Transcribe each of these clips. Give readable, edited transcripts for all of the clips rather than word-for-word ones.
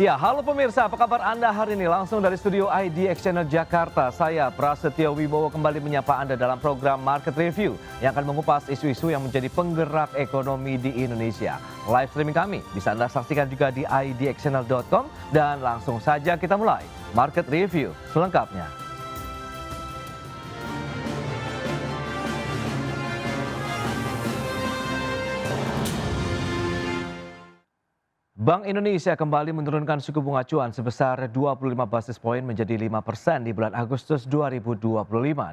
Ya, halo pemirsa, apa kabar Anda hari ini? Langsung dari studio IDX Channel Jakarta, saya Prasetyo Wibowo kembali menyapa Anda dalam program Market Review yang akan mengupas isu-isu yang menjadi penggerak ekonomi di Indonesia. Live streaming kami bisa Anda saksikan juga di idxchannel.com dan langsung saja kita mulai Market Review selengkapnya. Bank Indonesia kembali menurunkan suku bunga acuan sebesar 25 basis poin menjadi 5% di bulan Agustus 2025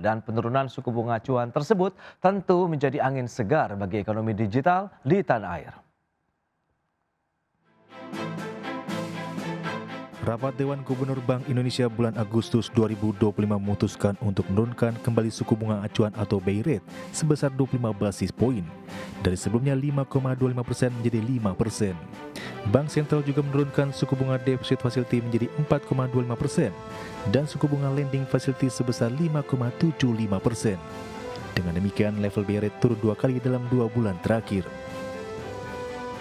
dan penurunan suku bunga acuan tersebut tentu menjadi angin segar bagi ekonomi digital di tanah air. Rapat Dewan Gubernur Bank Indonesia bulan Agustus 2025 memutuskan untuk menurunkan kembali suku bunga acuan atau BI rate sebesar 25 basis poin dari sebelumnya 5,25% menjadi 5%. Bank Sentral juga menurunkan suku bunga deposit facility menjadi 4,25% dan suku bunga lending facility sebesar 5,75%. Dengan demikian level BI rate turun 2 kali dalam 2 bulan terakhir.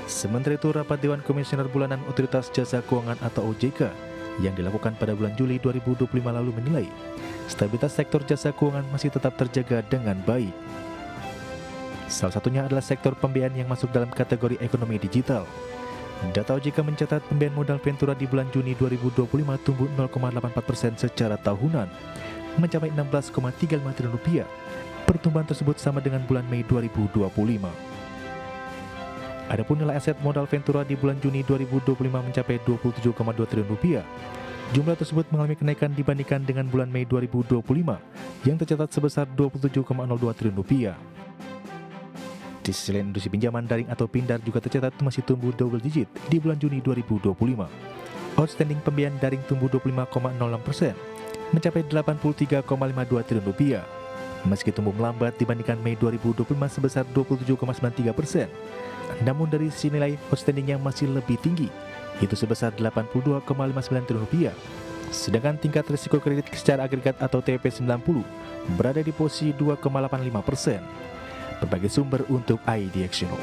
Sementara itu, rapat Dewan Komisioner Bulanan Otoritas Jasa Keuangan atau OJK yang dilakukan pada bulan Juli 2025 lalu menilai stabilitas sektor jasa keuangan masih tetap terjaga dengan baik. Salah satunya adalah sektor pembiayaan yang masuk dalam kategori ekonomi digital. Data OJK mencatat pembiayaan modal Ventura di bulan Juni 2025 tumbuh 0,84% secara tahunan, mencapai 16,35 triliun rupiah. Pertumbuhan tersebut sama dengan bulan Mei 2025. Adapun nilai aset modal Ventura di bulan Juni 2025 mencapai 27,2 triliun rupiah. Jumlah tersebut mengalami kenaikan dibandingkan dengan bulan Mei 2025 yang tercatat sebesar 27,02 triliun rupiah. Di sisi lain, industri pinjaman daring atau Pindar juga tercatat masih tumbuh double digit di bulan Juni 2025. Outstanding pembiayaan daring tumbuh 25,06%, mencapai 83,52 triliun rupiah. Meski tumbuh melambat dibandingkan Mei 2025 sebesar 27,93%, namun dari sisi nilai outstanding yang masih lebih tinggi, itu sebesar 82,59 triliun rupiah. Sedangkan tingkat risiko kredit secara agregat atau TP90 berada di posisi 2,85%. Berbagai sumber untuk IDX Channel.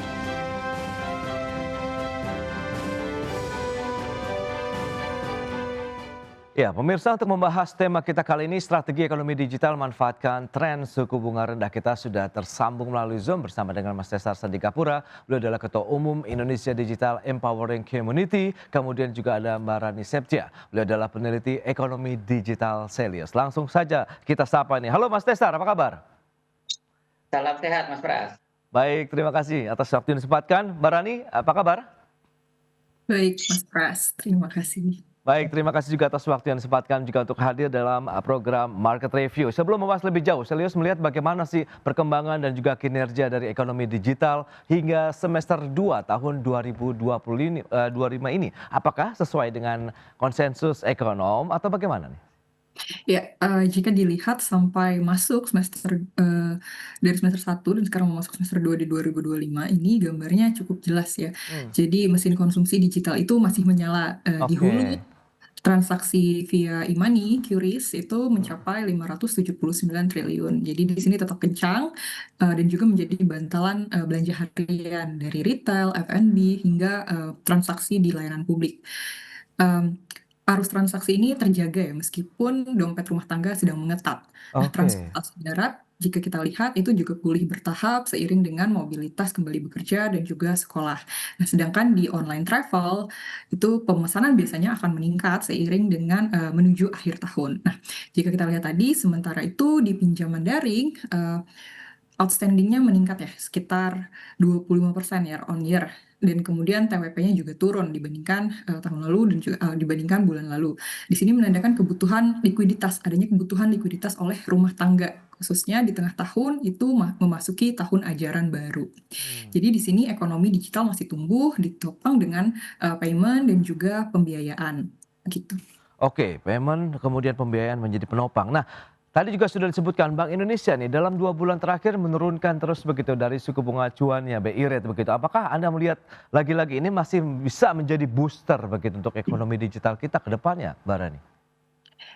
Ya, pemirsa, untuk membahas tema kita kali ini, strategi ekonomi digital manfaatkan tren suku bunga rendah, kita sudah tersambung melalui Zoom bersama dengan Mas Tesar Sandikapura. Beliau adalah Ketua Umum Indonesia Digital Empowering Community. Kemudian juga ada Mbak Rani Septia. Beliau adalah peneliti ekonomi digital Celius. Langsung saja kita sapa nih. Halo Mas Tesar, apa kabar? Salam sehat Mas Pras. Baik, terima kasih atas waktu yang disempatkan. Mbak Rani, apa kabar? Baik, Mas Pras, terima kasih. Baik, terima kasih juga atas waktu yang disempatkan juga untuk hadir dalam program Market Review. Sebelum membahas lebih jauh, Celius melihat bagaimana sih perkembangan dan juga kinerja dari ekonomi digital hingga semester 2 tahun 2025 ini. Apakah sesuai dengan konsensus ekonom atau bagaimana nih? Ya, jika dilihat sampai masuk dari semester 1 dan sekarang mau masuk semester 2 di 2025 ini gambarnya cukup jelas ya. Jadi mesin konsumsi digital itu masih menyala, di hulu Oke. transaksi via e-money, QRIS itu mencapai 579 triliun. Jadi di sini tetap kencang, dan juga menjadi bantalan, belanja harian dari retail, F&B, hingga, transaksi di layanan publik. Arus transaksi ini terjaga ya meskipun dompet rumah tangga sedang mengetat. Nah, Oke. transportasi darat jika kita lihat itu juga pulih bertahap seiring dengan mobilitas kembali bekerja dan juga sekolah. Nah, sedangkan di online travel itu pemesanan biasanya akan meningkat seiring dengan menuju akhir tahun. Nah, jika kita lihat tadi sementara itu di pinjaman daring outstanding-nya meningkat ya sekitar 25% year on year. Dan kemudian TWP-nya juga turun dibandingkan tahun lalu dan juga dibandingkan bulan lalu. Di sini menandakan kebutuhan likuiditas, adanya kebutuhan likuiditas oleh rumah tangga, khususnya di tengah tahun itu memasuki tahun ajaran baru. Jadi di sini ekonomi digital masih tumbuh ditopang dengan payment dan juga pembiayaan gitu. Oke, payment kemudian pembiayaan menjadi penopang. Nah, tadi juga sudah disebutkan Bank Indonesia nih dalam 2 bulan terakhir menurunkan terus begitu dari suku bunga acuannya BI rate begitu. Apakah Anda melihat lagi-lagi ini masih bisa menjadi booster begitu untuk ekonomi digital kita ke depannya, Mbak Rani?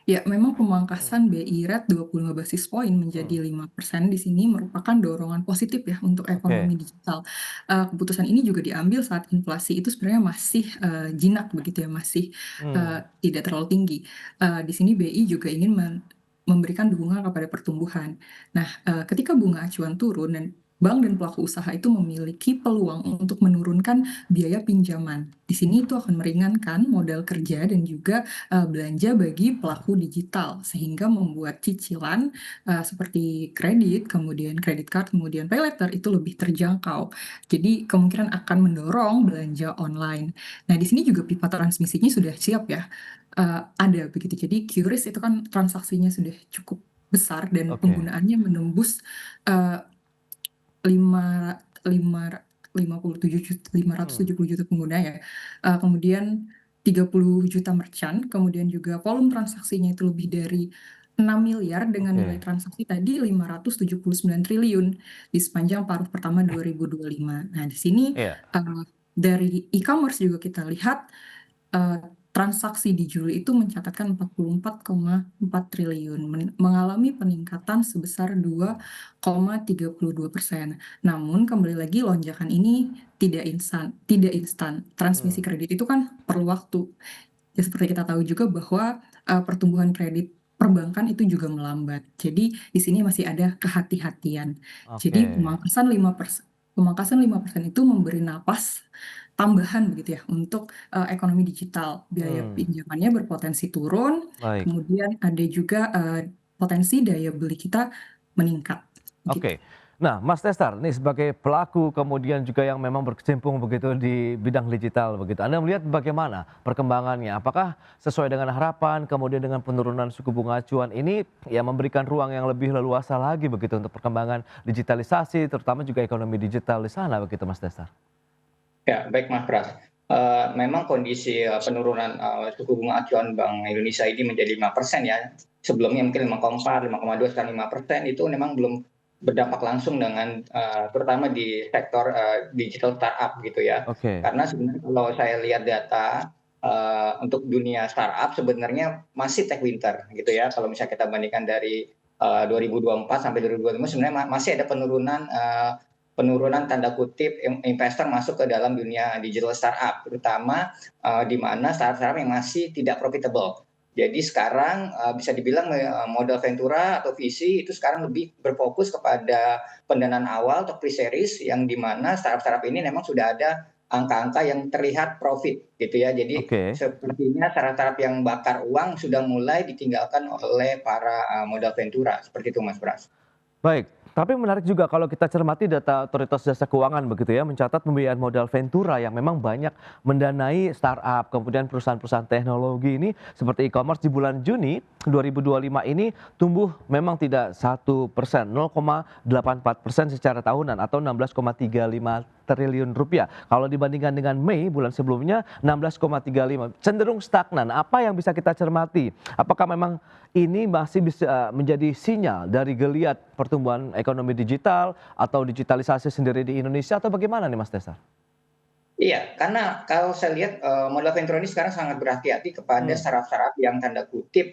Ya, memang Hmm. pemangkasan BI rate 25 basis poin Hmm. menjadi 5% di sini merupakan dorongan positif ya untuk Oke. ekonomi digital. Keputusan ini juga diambil saat inflasi itu sebenarnya masih, jinak begitu ya, masih, Hmm. tidak terlalu tinggi. Di sini BI juga ingin memberikan dukungan kepada pertumbuhan. Nah, ketika bunga acuan turun dan bank dan pelaku usaha itu memiliki peluang untuk menurunkan biaya pinjaman. Di sini itu akan meringankan modal kerja dan juga belanja bagi pelaku digital sehingga membuat cicilan seperti kredit, kemudian credit card, kemudian pay later itu lebih terjangkau. Jadi kemungkinan akan mendorong belanja online. Nah, di sini juga pipa transmisinya sudah siap ya. Ada begitu. Jadi QRIS itu kan transaksinya sudah cukup besar dan Oke. penggunaannya menembus eh, lima lima 57 juta, Hmm. 570 juta pengguna ya. Kemudian 30 juta merchant, kemudian juga volume transaksinya itu lebih dari 6 miliar dengan nilai Oke. transaksi tadi 579 triliun di sepanjang paruh pertama 2025. Nah, di sini Iya. dari e-commerce juga kita lihat transaksi di Juli itu mencatatkan 44,4 triliun, mengalami peningkatan sebesar 2,32%. Namun kembali lagi lonjakan ini tidak instan. Transmisi Hmm. kredit itu kan perlu waktu. Ya seperti kita tahu juga bahwa pertumbuhan kredit perbankan itu juga melambat. Jadi di sini masih ada kehati-hatian. Jadi Oke. pemangkasan 5% itu memberi napas tambahan begitu ya untuk ekonomi digital. Biaya Hmm. pinjamannya berpotensi turun, Baik. kemudian ada juga potensi daya beli kita meningkat gitu. Oke. Nah, Mas Tesar, nih sebagai pelaku kemudian juga yang memang berkecimpung begitu di bidang digital begitu. Anda melihat bagaimana perkembangannya? Apakah sesuai dengan harapan kemudian dengan penurunan suku bunga acuan ini ya memberikan ruang yang lebih leluasa lagi begitu untuk perkembangan digitalisasi terutama juga ekonomi digital di sana begitu Mas Tesar? Ya, baik Mas Pras. Memang kondisi penurunan suku bunga acuan Bank Indonesia ini menjadi 5% ya. Sebelumnya mungkin 5,4, 5,2, sekarang 5% itu memang belum berdampak langsung dengan terutama di sektor digital startup gitu ya. Oke. Karena sebenarnya kalau saya lihat data untuk dunia startup sebenarnya masih tech winter gitu ya. Kalau misalnya kita bandingkan dari 2024 sampai 2025 sebenarnya masih ada penurunan tanda kutip investor masuk ke dalam dunia digital startup, terutama di mana startup yang masih tidak profitable. Jadi sekarang bisa dibilang modal Ventura atau VC itu sekarang lebih berfokus kepada pendanaan awal atau pre-series yang di mana startup-startup ini memang sudah ada angka-angka yang terlihat profit gitu ya. Jadi Oke. sepertinya startup-startup yang bakar uang sudah mulai ditinggalkan oleh para modal Ventura. Seperti itu Mas Pras. Baik, tapi menarik juga kalau kita cermati data Otoritas Jasa Keuangan begitu ya, mencatat pembiayaan modal Ventura yang memang banyak mendanai startup, kemudian perusahaan-perusahaan teknologi ini seperti e-commerce di bulan Juni 2025 ini tumbuh memang tidak 1%, 0,84% secara tahunan atau 16,35 triliun rupiah. Kalau dibandingkan dengan Mei bulan sebelumnya 16,35, cenderung stagnan. Apa yang bisa kita cermati? Apakah memang ini masih bisa menjadi sinyal dari geliat pertumbuhan ekonomi digital atau digitalisasi sendiri di Indonesia atau bagaimana nih Mas Tesar? Iya, karena kalau saya lihat modal venture ini sekarang sangat berhati-hati kepada Hmm. startup-startup yang tanda kutip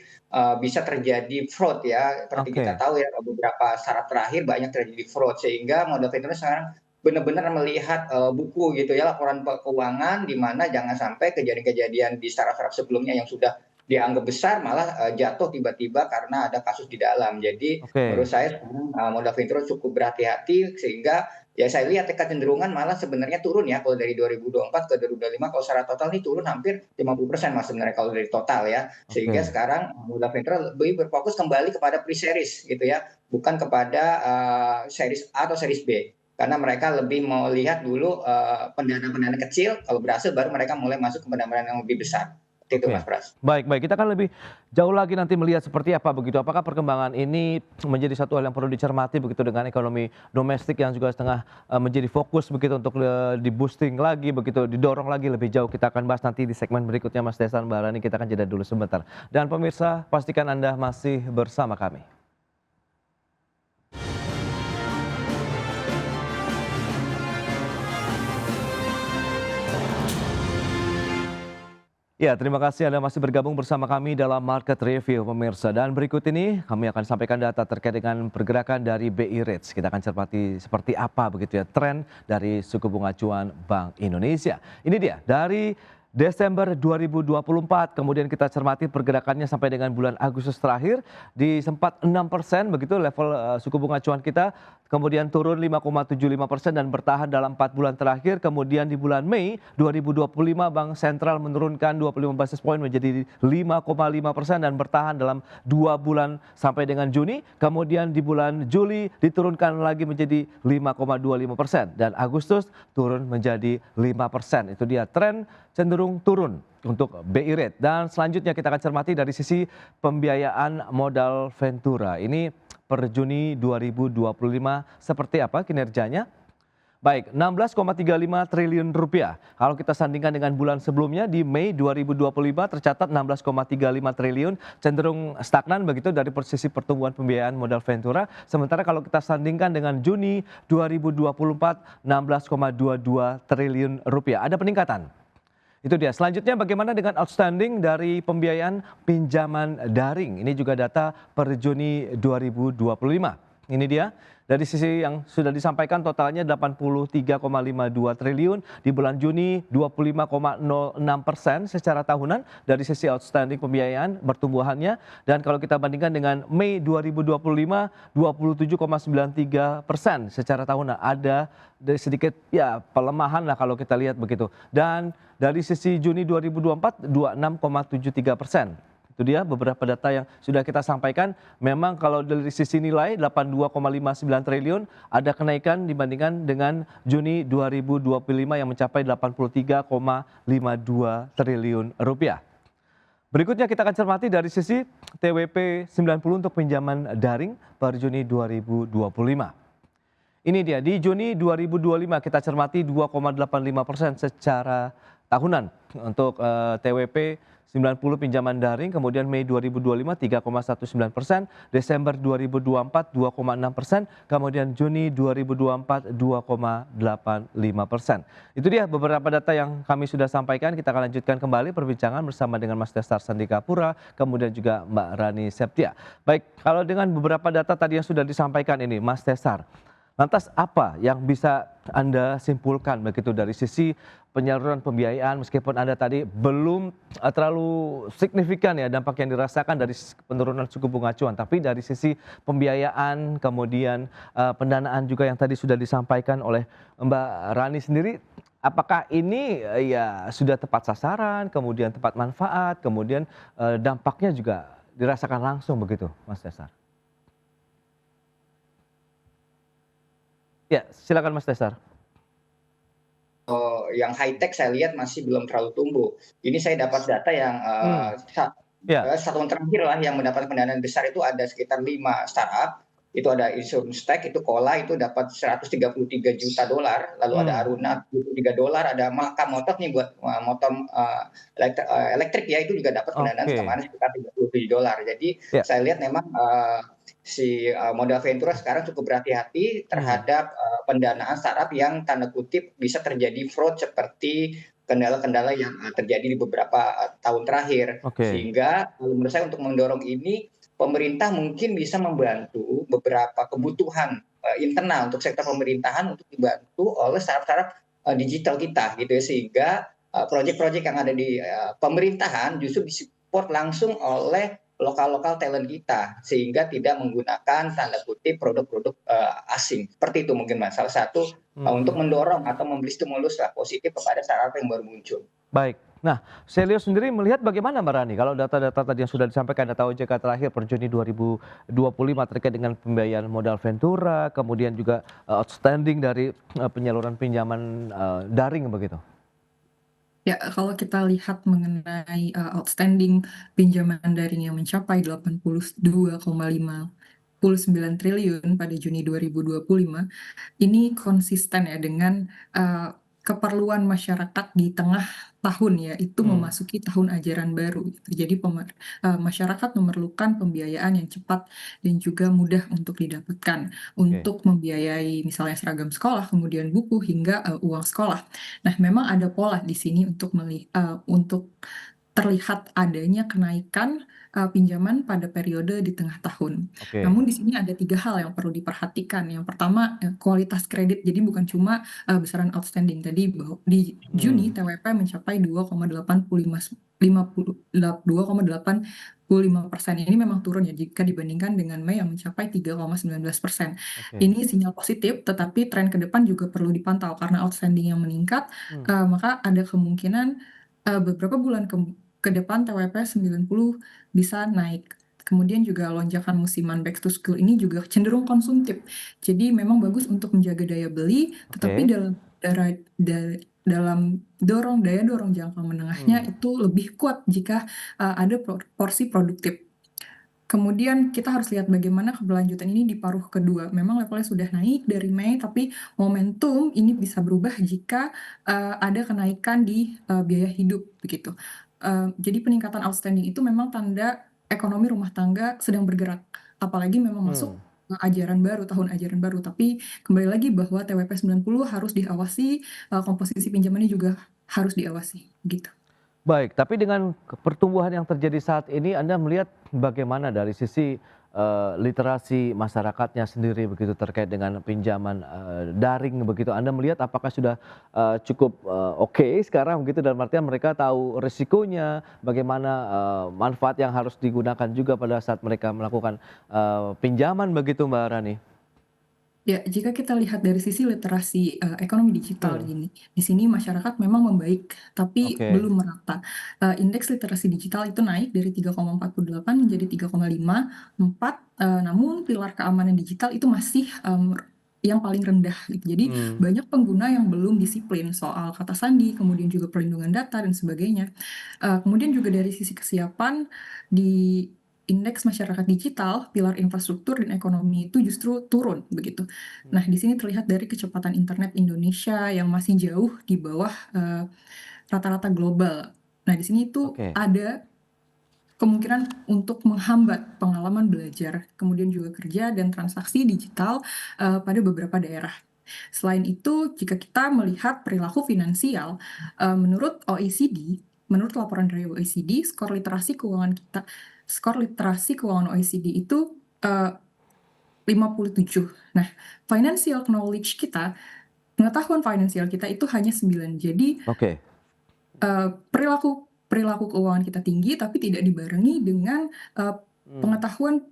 bisa terjadi fraud ya. Seperti kita Oke. tahu ya beberapa startup terakhir banyak terjadi fraud sehingga modal venture sekarang benar-benar melihat buku gitu ya laporan keuangan di mana jangan sampai kejadian-kejadian di startup-startup sebelumnya yang sudah dianggap besar malah jatuh tiba-tiba karena ada kasus di dalam. Jadi menurut Oke. saya sekarang modal venture cukup berhati-hati sehingga ya saya lihat kecenderungan malah sebenarnya turun ya kalau dari 2024 ke 2025 kalau secara total ini turun hampir 50% Mas sebenarnya kalau dari total ya. Sehingga Oke. sekarang modal venture lebih berfokus kembali kepada pre-series gitu ya, bukan kepada series A atau series B. Karena mereka lebih mau lihat dulu pendanaan-pendanaan kecil, kalau berhasil baru mereka mulai masuk ke pendanaan yang lebih besar. Seperti itu Oke, Mas Pras. baik baik. Kita akan lebih jauh lagi nanti melihat seperti apa begitu. Apakah perkembangan ini menjadi satu hal yang perlu dicermati begitu dengan ekonomi domestik yang juga setengah menjadi fokus begitu untuk di-boosting lagi begitu, didorong lagi lebih jauh. Kita akan bahas nanti di segmen berikutnya Mas Desan Mbak Rani. Kita akan jeda dulu sebentar. Dan pemirsa, pastikan Anda masih bersama kami. Ya, terima kasih Anda masih bergabung bersama kami dalam Market Review pemirsa. Dan berikut ini kami akan sampaikan data terkait dengan pergerakan dari BI Rates. Kita akan cermati seperti apa begitu ya tren dari suku bunga acuan Bank Indonesia. Ini dia dari Desember 2024, kemudian kita cermati pergerakannya sampai dengan bulan Agustus terakhir di sempat 6% begitu level suku bunga acuan kita, kemudian turun 5,75% dan bertahan dalam 4 bulan terakhir. Kemudian di bulan Mei 2025 Bank Sentral menurunkan 25 basis point menjadi 5,5% dan bertahan dalam 2 bulan sampai dengan Juni. Kemudian di bulan Juli diturunkan lagi menjadi 5,25% dan Agustus turun menjadi 5%. Itu dia tren cenderung turun untuk BI Rate. Dan selanjutnya kita akan cermati dari sisi pembiayaan modal Ventura. Ini per Juni 2025 seperti apa kinerjanya? Baik, 16,35 triliun rupiah. Kalau kita sandingkan dengan bulan sebelumnya di Mei 2025 tercatat 16,35 triliun, cenderung stagnan begitu dari posisi pertumbuhan pembiayaan modal Ventura. Sementara kalau kita sandingkan dengan Juni 2024 16,22 triliun rupiah. Ada peningkatan. Itu dia. Selanjutnya bagaimana dengan outstanding dari pembiayaan pinjaman daring? Ini juga data per Juni 2025. Ini dia. Dari sisi yang sudah disampaikan totalnya 83,52 triliun, di bulan Juni 25,06% secara tahunan dari sisi outstanding pembiayaan pertumbuhannya. Dan kalau kita bandingkan dengan Mei 2025 27,93% secara tahunan, ada sedikit ya pelemahan lah kalau kita lihat begitu. Dan dari sisi Juni 2024 26,73%. Itu dia beberapa data yang sudah kita sampaikan. Memang kalau dari sisi nilai 82,59 triliun ada kenaikan dibandingkan dengan Juni 2025 yang mencapai 83,52 triliun rupiah. Berikutnya kita akan cermati dari sisi TWP 90 untuk pinjaman daring per Juni 2025. Ini dia, di Juni 2025 kita cermati 2,85% secara tahunan untuk TWP 90 pinjaman daring, kemudian Mei 2025 3,19%, Desember 2024 2,6%, kemudian Juni 2024 2,85%. Itu dia beberapa data yang kami sudah sampaikan. Kita akan lanjutkan kembali perbincangan bersama dengan Mas Desar Sandikapura, kemudian juga Mbak Rani Septia. Baik, kalau dengan beberapa data tadi yang sudah disampaikan ini, Mas Desar, lantas apa yang bisa Anda simpulkan begitu dari sisi penyaluran pembiayaan, meskipun Anda tadi belum terlalu signifikan ya dampak yang dirasakan dari penurunan suku bunga acuan, tapi dari sisi pembiayaan kemudian pendanaan juga yang tadi sudah disampaikan oleh Mbak Rani sendiri, apakah ini ya sudah tepat sasaran, kemudian tepat manfaat, kemudian dampaknya juga dirasakan langsung begitu, Mas Desar? Ya, silakan Mas Desar. Yang high tech saya lihat masih belum terlalu tumbuh. Ini saya dapat data yang satuan terakhir lah yang mendapat pendanaan besar itu ada sekitar 5 startup. Itu ada Insurance Tech, itu Kola itu dapat 133 juta dolar, lalu ada Aruna 23 dolar, ada Malka Motor nih buat motor elektrik ya, itu juga dapat pendanaan kemarin sekitar 37 dolar. Jadi saya lihat memang si modal Ventura sekarang cukup berhati-hati terhadap pendanaan startup yang tanda kutip bisa terjadi fraud seperti kendala-kendala yang terjadi di beberapa tahun terakhir. Sehingga menurut saya untuk mendorong ini pemerintah mungkin bisa membantu beberapa kebutuhan internal untuk sektor pemerintahan untuk dibantu oleh startup-startup digital kita gitu ya, sehingga proyek-proyek yang ada di pemerintahan justru disupport langsung oleh lokal-lokal talent kita sehingga tidak menggunakan tanda kutip produk-produk asing. Seperti itu mungkin Mas, salah satu untuk mendorong atau memberi stimulus positif kepada startup yang baru muncul. Baik. Nah, Selio sendiri melihat bagaimana Mbak Rani kalau data-data tadi yang sudah disampaikan, data OJK terakhir per Juni 2025 terkait dengan pembiayaan modal Ventura, kemudian juga outstanding dari penyaluran pinjaman daring begitu? Ya, kalau kita lihat mengenai outstanding pinjaman daring yang mencapai 82,59 triliun pada Juni 2025, ini konsisten ya dengan keperluan masyarakat di tengah tahun ya, itu memasuki tahun ajaran baru gitu. Jadi masyarakat memerlukan pembiayaan yang cepat dan juga mudah untuk didapatkan untuk membiayai misalnya seragam sekolah, kemudian buku hingga uang sekolah. Nah, memang ada pola di sini untuk terlihat adanya kenaikan pinjaman pada periode di tengah tahun. Oke. Namun di sini ada 3 hal yang perlu diperhatikan. Yang pertama, kualitas kredit. Jadi bukan cuma besaran outstanding tadi, bahwa di Juni TWP mencapai 2,85%. Ini memang turun ya jika dibandingkan dengan Mei yang mencapai 3,19%. Oke. Ini sinyal positif, tetapi tren ke depan juga perlu dipantau karena outstanding yang meningkat, maka ada kemungkinan beberapa bulan ke depan TWP 90 bisa naik. Kemudian juga lonjakan musiman back to school ini juga cenderung konsumtif. Jadi memang bagus untuk menjaga daya beli, tetapi Oke. dalam daya dorong jangka menengahnya itu lebih kuat jika ada porsi produktif. Kemudian kita harus lihat bagaimana keberlanjutan ini di paruh kedua. Memang levelnya sudah naik dari Mei, tapi momentum ini bisa berubah jika ada kenaikan di biaya hidup begitu. Jadi peningkatan outstanding itu memang tanda ekonomi rumah tangga sedang bergerak. Apalagi memang masuk tahun ajaran baru. Tapi kembali lagi bahwa TWP 90 harus diawasi, komposisi pinjamannya juga harus diawasi gitu. Baik, tapi dengan pertumbuhan yang terjadi saat ini, Anda melihat bagaimana dari sisi literasi masyarakatnya sendiri begitu terkait dengan pinjaman daring begitu. Anda melihat apakah sudah cukup oke sekarang begitu, dalam artian mereka tahu risikonya, bagaimana manfaat yang harus digunakan juga pada saat mereka melakukan pinjaman begitu, Mbak Rani? Ya, jika kita lihat dari sisi literasi ekonomi digital di sini masyarakat memang membaik, tapi Oke. belum merata. Indeks literasi digital itu naik dari 3,48 menjadi 3,54, namun pilar keamanan digital itu masih yang paling rendah gitu. Jadi banyak pengguna yang belum disiplin soal kata sandi, kemudian juga perlindungan data dan sebagainya. Kemudian juga dari sisi kesiapan di indeks masyarakat digital, pilar infrastruktur dan ekonomi itu justru turun begitu. Nah, di sini terlihat dari kecepatan internet Indonesia yang masih jauh di bawah rata-rata global. Nah, di sini itu Oke. ada kemungkinan untuk menghambat pengalaman belajar, kemudian juga kerja dan transaksi digital pada beberapa daerah. Selain itu, jika kita melihat perilaku finansial, menurut laporan dari OECD, skor literasi keuangan OECD itu 57. Nah, pengetahuan finansial kita itu hanya 9. Jadi Oke. perilaku keuangan kita tinggi, tapi tidak dibarengi dengan pengetahuan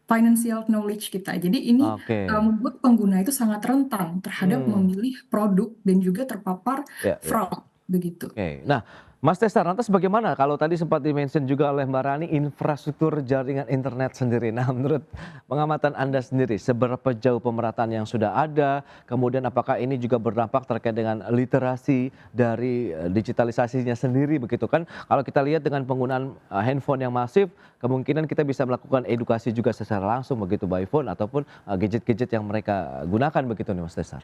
financial knowledge kita. Jadi ini Oke. membuat pengguna itu sangat rentan terhadap memilih produk dan juga terpapar Ya, ya. fraud begitu. Oke. Nah, Mas Tesar, lantas bagaimana kalau tadi sempat di-mention juga oleh Mbak Rani infrastruktur jaringan internet sendiri. Nah, menurut pengamatan Anda sendiri, seberapa jauh pemerataan yang sudah ada, kemudian apakah ini juga berdampak terkait dengan literasi dari digitalisasinya sendiri begitu kan? Kalau kita lihat dengan penggunaan handphone yang masif, kemungkinan kita bisa melakukan edukasi juga secara langsung begitu by phone ataupun gadget-gadget yang mereka gunakan begitu nih Mas Tesar.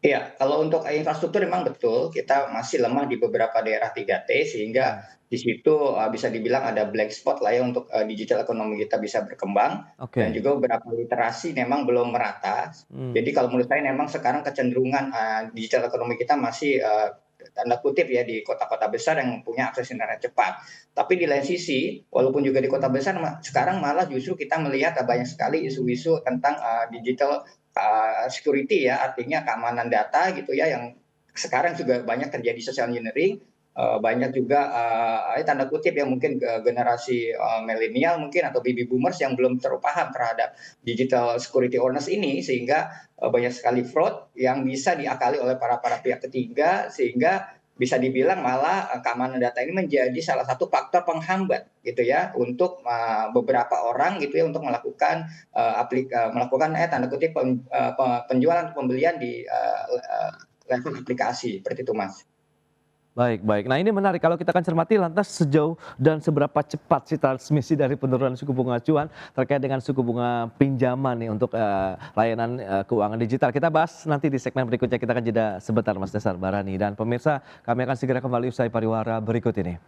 Iya, kalau untuk infrastruktur memang betul kita masih lemah di beberapa daerah 3T sehingga di situ bisa dibilang ada black spot lah ya untuk digital ekonomi kita bisa berkembang dan Oke. juga beberapa literasi memang belum merata. Jadi kalau menurut saya memang sekarang kecenderungan digital ekonomi kita masih tanda kutip ya di kota-kota besar yang punya akses internet cepat. Tapi di lain sisi, walaupun juga di kota besar, sekarang malah justru kita melihat banyak sekali isu-isu tentang digital security ya, artinya keamanan data gitu ya, yang sekarang juga banyak terjadi social engineering, banyak juga tanda kutip ya mungkin generasi milenial mungkin atau baby boomers yang belum terlalu paham terhadap digital security awareness ini, sehingga banyak sekali fraud yang bisa diakali oleh para pihak ketiga, sehingga bisa dibilang malah keamanan data ini menjadi salah satu faktor penghambat gitu ya untuk beberapa orang gitu ya untuk melakukan tanda kutip penjualan atau pembelian di level aplikasi seperti itu, Mas. Baik, baik. Nah, ini menarik kalau kita akan cermati lantas sejauh dan seberapa cepat sih transmisi dari penurunan suku bunga acuan terkait dengan suku bunga pinjaman nih untuk layanan keuangan digital. Kita bahas nanti di segmen berikutnya. Kita akan jeda sebentar Mas Tesar Barani. Dan pemirsa, kami akan segera kembali usai pariwara berikut ini.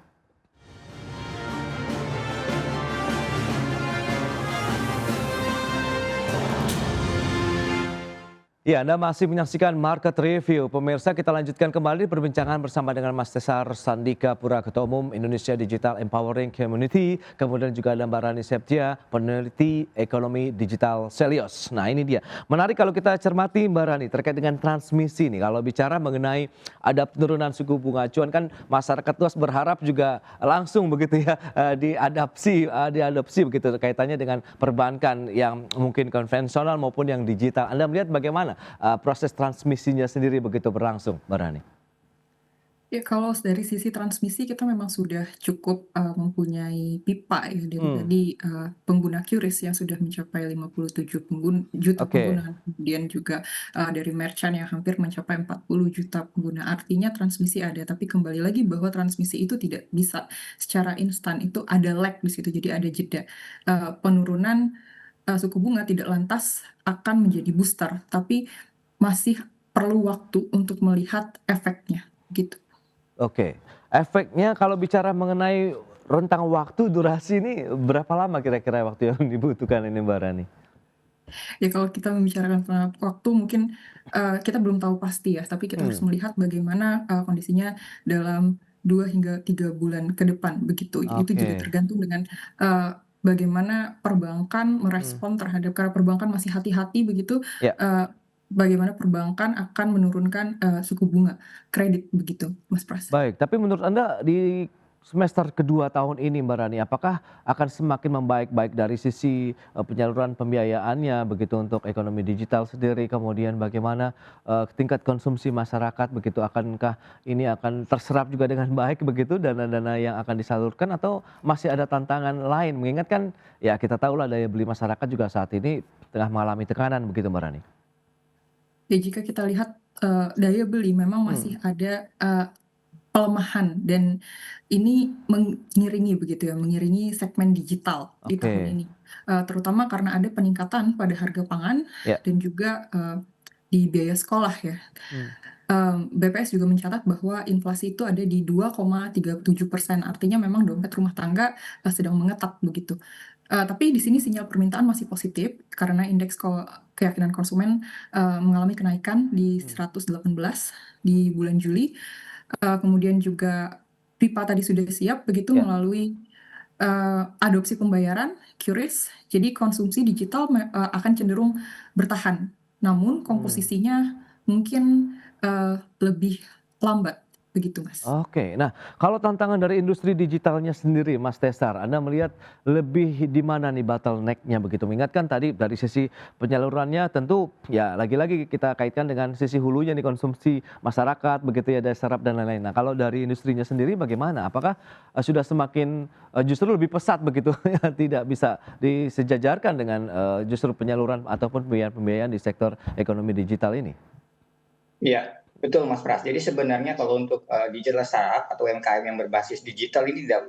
Ya, Anda masih menyaksikan Market Review. Pemirsa, kita lanjutkan kembali perbincangan bersama dengan Mas Tesar Sandika Pura, Ketua Umum Indonesia Digital Empowering Community. Kemudian juga ada Mbak Rani Septia, peneliti ekonomi digital Selios. Nah, ini dia. Menarik kalau kita cermati Mbak Rani terkait dengan transmisi nih. Kalau bicara mengenai ada penurunan suku bunga acuan, kan masyarakat luas berharap juga langsung begitu ya diadopsi begitu kaitannya dengan perbankan yang mungkin konvensional maupun yang digital. Anda melihat bagaimana proses transmisinya sendiri begitu berlangsung, Mbak Rani? Ya, kalau dari sisi transmisi kita memang sudah cukup mempunyai pipa ya dari Hmm, tadi pengguna QRIS yang sudah mencapai 57 juta oke. pengguna, kemudian juga dari merchant yang hampir mencapai 40 juta pengguna. Artinya transmisi ada, tapi kembali lagi bahwa transmisi itu tidak bisa secara instan, itu ada lag di situ, jadi ada jeda. Penurunan suku bunga tidak lantas akan menjadi booster, tapi masih perlu waktu untuk melihat efeknya gitu. Oke, efeknya kalau bicara mengenai rentang waktu, durasi ini berapa lama kira-kira waktu yang dibutuhkan ini Mbak Rani? Ya kalau kita membicarakan tentang waktu mungkin, kita belum tahu pasti ya, tapi kita harus Hmm, melihat bagaimana, kondisinya dalam 2 hingga 3 bulan ke depan begitu. Itu juga oke. tergantung dengan, bagaimana perbankan Hmm, merespon terhadap karena perbankan masih hati-hati begitu, ya. bagaimana perbankan akan menurunkan, suku bunga kredit begitu, Mas Pras. Baik, tapi menurut Anda di semester kedua tahun ini Mbak Rani, apakah akan semakin membaik-baik dari sisi penyaluran pembiayaannya begitu untuk ekonomi digital sendiri, kemudian bagaimana tingkat konsumsi masyarakat begitu, akankah ini akan terserap juga dengan baik begitu dana-dana yang akan disalurkan atau masih ada tantangan lain? Mengingatkan ya kita tahu lah daya beli masyarakat juga saat ini tengah mengalami tekanan begitu Mbak Rani. Ya jika kita lihat, daya beli memang Hmm, masih ada, pelemahan dan ini mengiringi begitu ya, mengiringi segmen digital di tahun oke, ini, terutama karena ada peningkatan pada harga pangan ya. dan juga, di biaya sekolah ya. Hmm, BPS juga mencatat bahwa inflasi itu ada di 2,37%, artinya memang dompet rumah tangga, sedang mengetat begitu. Tapi di sini sinyal permintaan masih positif karena indeks keyakinan konsumen, mengalami kenaikan di hmm, 118 di bulan Juli. Kemudian juga pipa tadi sudah siap begitu ya. melalui, adopsi pembayaran QRIS, jadi konsumsi digital akan cenderung bertahan. Namun Hmm. komposisinya mungkin, lebih lambat, begitu Mas. Oke, nah kalau tantangan dari industri digitalnya sendiri Mas Tesar, Anda melihat lebih di mana nih bottleneck-nya begitu? Mengingatkan tadi dari sisi penyalurannya tentu ya lagi-lagi kita kaitkan dengan sisi hulunya nih konsumsi masyarakat begitu ya, daya serap dan lain-lain. Nah kalau dari industrinya sendiri bagaimana? Apakah sudah semakin justru lebih pesat begitu ya tidak bisa disejajarkan dengan justru penyaluran ataupun pembiayaan-pembiayaan di sektor ekonomi digital ini? Iya, betul Mas Pras. Jadi sebenarnya kalau untuk, digital startup atau UMKM yang berbasis digital ini tidak,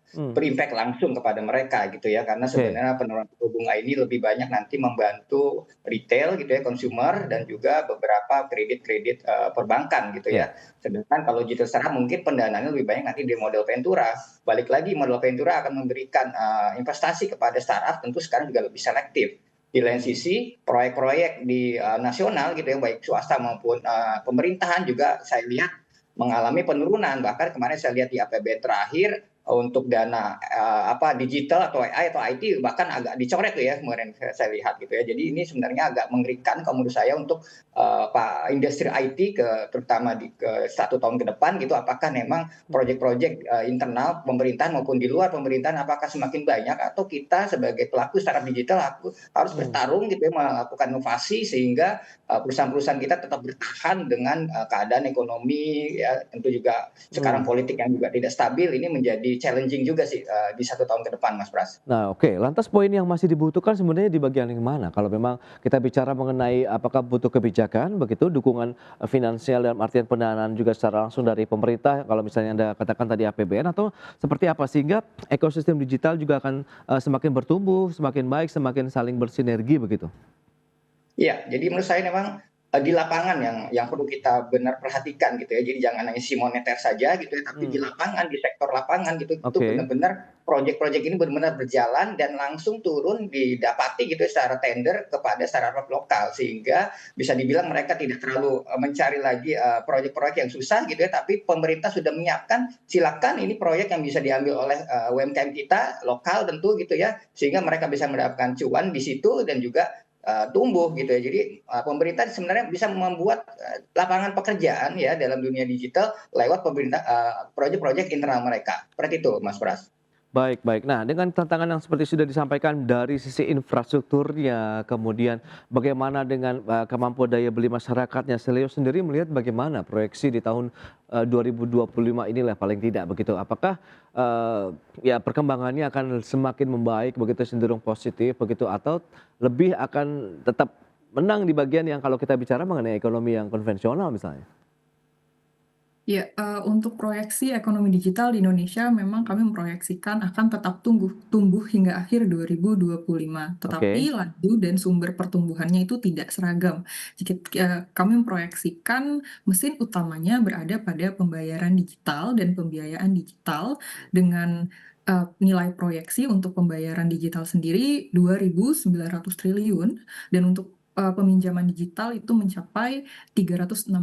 Hmm, berimpak langsung kepada mereka gitu ya, karena oke, sebenarnya penurunan suku bunga ini lebih banyak nanti membantu retail gitu ya, consumer dan juga beberapa kredit-kredit, perbankan gitu ya. ya. Sedangkan kalau digital startup mungkin pendanaannya lebih banyak nanti di model Ventura. Balik lagi model Ventura akan memberikan, investasi kepada startup tentu sekarang juga lebih selektif. Di lain sisi proyek-proyek di nasional gitu ya, baik swasta maupun pemerintahan juga saya lihat mengalami penurunan. Bahkan kemarin saya lihat di APBN terakhir untuk dana digital atau AI atau IT bahkan agak dicoret tuh ya kemarin saya lihat gitu ya. Jadi ini sebenarnya agak mengerikan kalau menurut saya untuk industri IT terutama ke 1 tahun ke depan gitu. Apakah memang proyek-proyek internal pemerintahan maupun di luar pemerintahan apakah semakin banyak atau kita sebagai pelaku startup digital harus Hmm, bertarung gitu ya melakukan inovasi sehingga perusahaan-perusahaan kita tetap bertahan dengan keadaan ekonomi ya tentu juga sekarang hmm. politik yang juga tidak stabil ini menjadi challenging juga sih di 1 tahun ke depan Mas Pras. Nah, oke. Lantas poin yang masih dibutuhkan sebenarnya di bagian yang mana? Kalau memang kita bicara mengenai apakah butuh kebijakan begitu, dukungan finansial dalam artian pendanaan juga secara langsung dari pemerintah, kalau misalnya Anda katakan tadi APBN atau seperti apa sehingga ekosistem digital juga akan semakin bertumbuh, semakin baik, semakin saling bersinergi begitu? Iya, jadi menurut saya memang di lapangan yang perlu kita benar perhatikan gitu ya. Jadi jangan hanya sisi moneter saja gitu ya, tapi di lapangan, di sektor lapangan gitu, itu Oke. benar-benar proyek-proyek ini benar-benar berjalan dan langsung turun didapati gitu ya secara tender kepada startup lokal. Sehingga bisa dibilang mereka tidak terlalu mencari lagi proyek-proyek yang susah gitu ya, tapi pemerintah sudah menyiapkan, silakan ini proyek yang bisa diambil oleh UMKM kita lokal tentu gitu ya, sehingga mereka bisa mendapatkan cuan di situ dan juga tumbuh gitu ya. Jadi pemerintah sebenarnya bisa membuat lapangan pekerjaan ya dalam dunia digital lewat pemerintah proyek-proyek internal mereka. Seperti itu, Mas Pras. Baik baik. Nah, dengan tantangan yang seperti sudah disampaikan dari sisi infrastrukturnya, kemudian bagaimana dengan, kemampuan daya beli masyarakatnya, Seleo sendiri melihat bagaimana proyeksi di tahun, 2025 inilah paling tidak begitu. Apakah, ya perkembangannya akan semakin membaik begitu, cenderung positif begitu, atau lebih akan tetap menang di bagian yang kalau kita bicara mengenai ekonomi yang konvensional misalnya? Ya, untuk proyeksi ekonomi digital di Indonesia memang kami memproyeksikan akan tetap tumbuh hingga akhir 2025, Oke tetapi laju dan sumber pertumbuhannya itu tidak seragam. Kami memproyeksikan mesin utamanya berada pada pembayaran digital dan pembiayaan digital dengan, nilai proyeksi untuk pembayaran digital sendiri 2.900 triliun dan untuk, peminjaman digital itu mencapai 365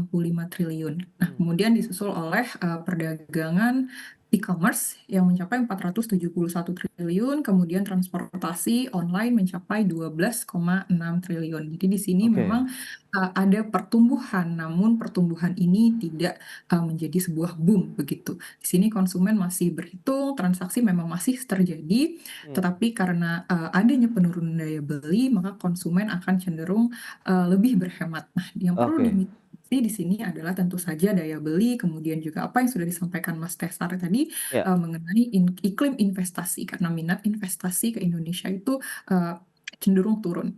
triliun. Nah, kemudian disusul oleh, perdagangan e-commerce yang mencapai 471 triliun, kemudian transportasi online mencapai 12,6 triliun. Jadi di sini oke memang, ada pertumbuhan, namun pertumbuhan ini tidak, menjadi sebuah boom begitu. Di sini konsumen masih berhitung, transaksi memang masih terjadi, tetapi karena, adanya penurunan daya beli, maka konsumen akan cenderung, lebih berhemat. Nah, yang perlu oke. di sini adalah tentu saja daya beli, kemudian juga apa yang sudah disampaikan Mas Tesar tadi, Ya, mengenai iklim investasi, karena minat investasi ke Indonesia itu, cenderung turun.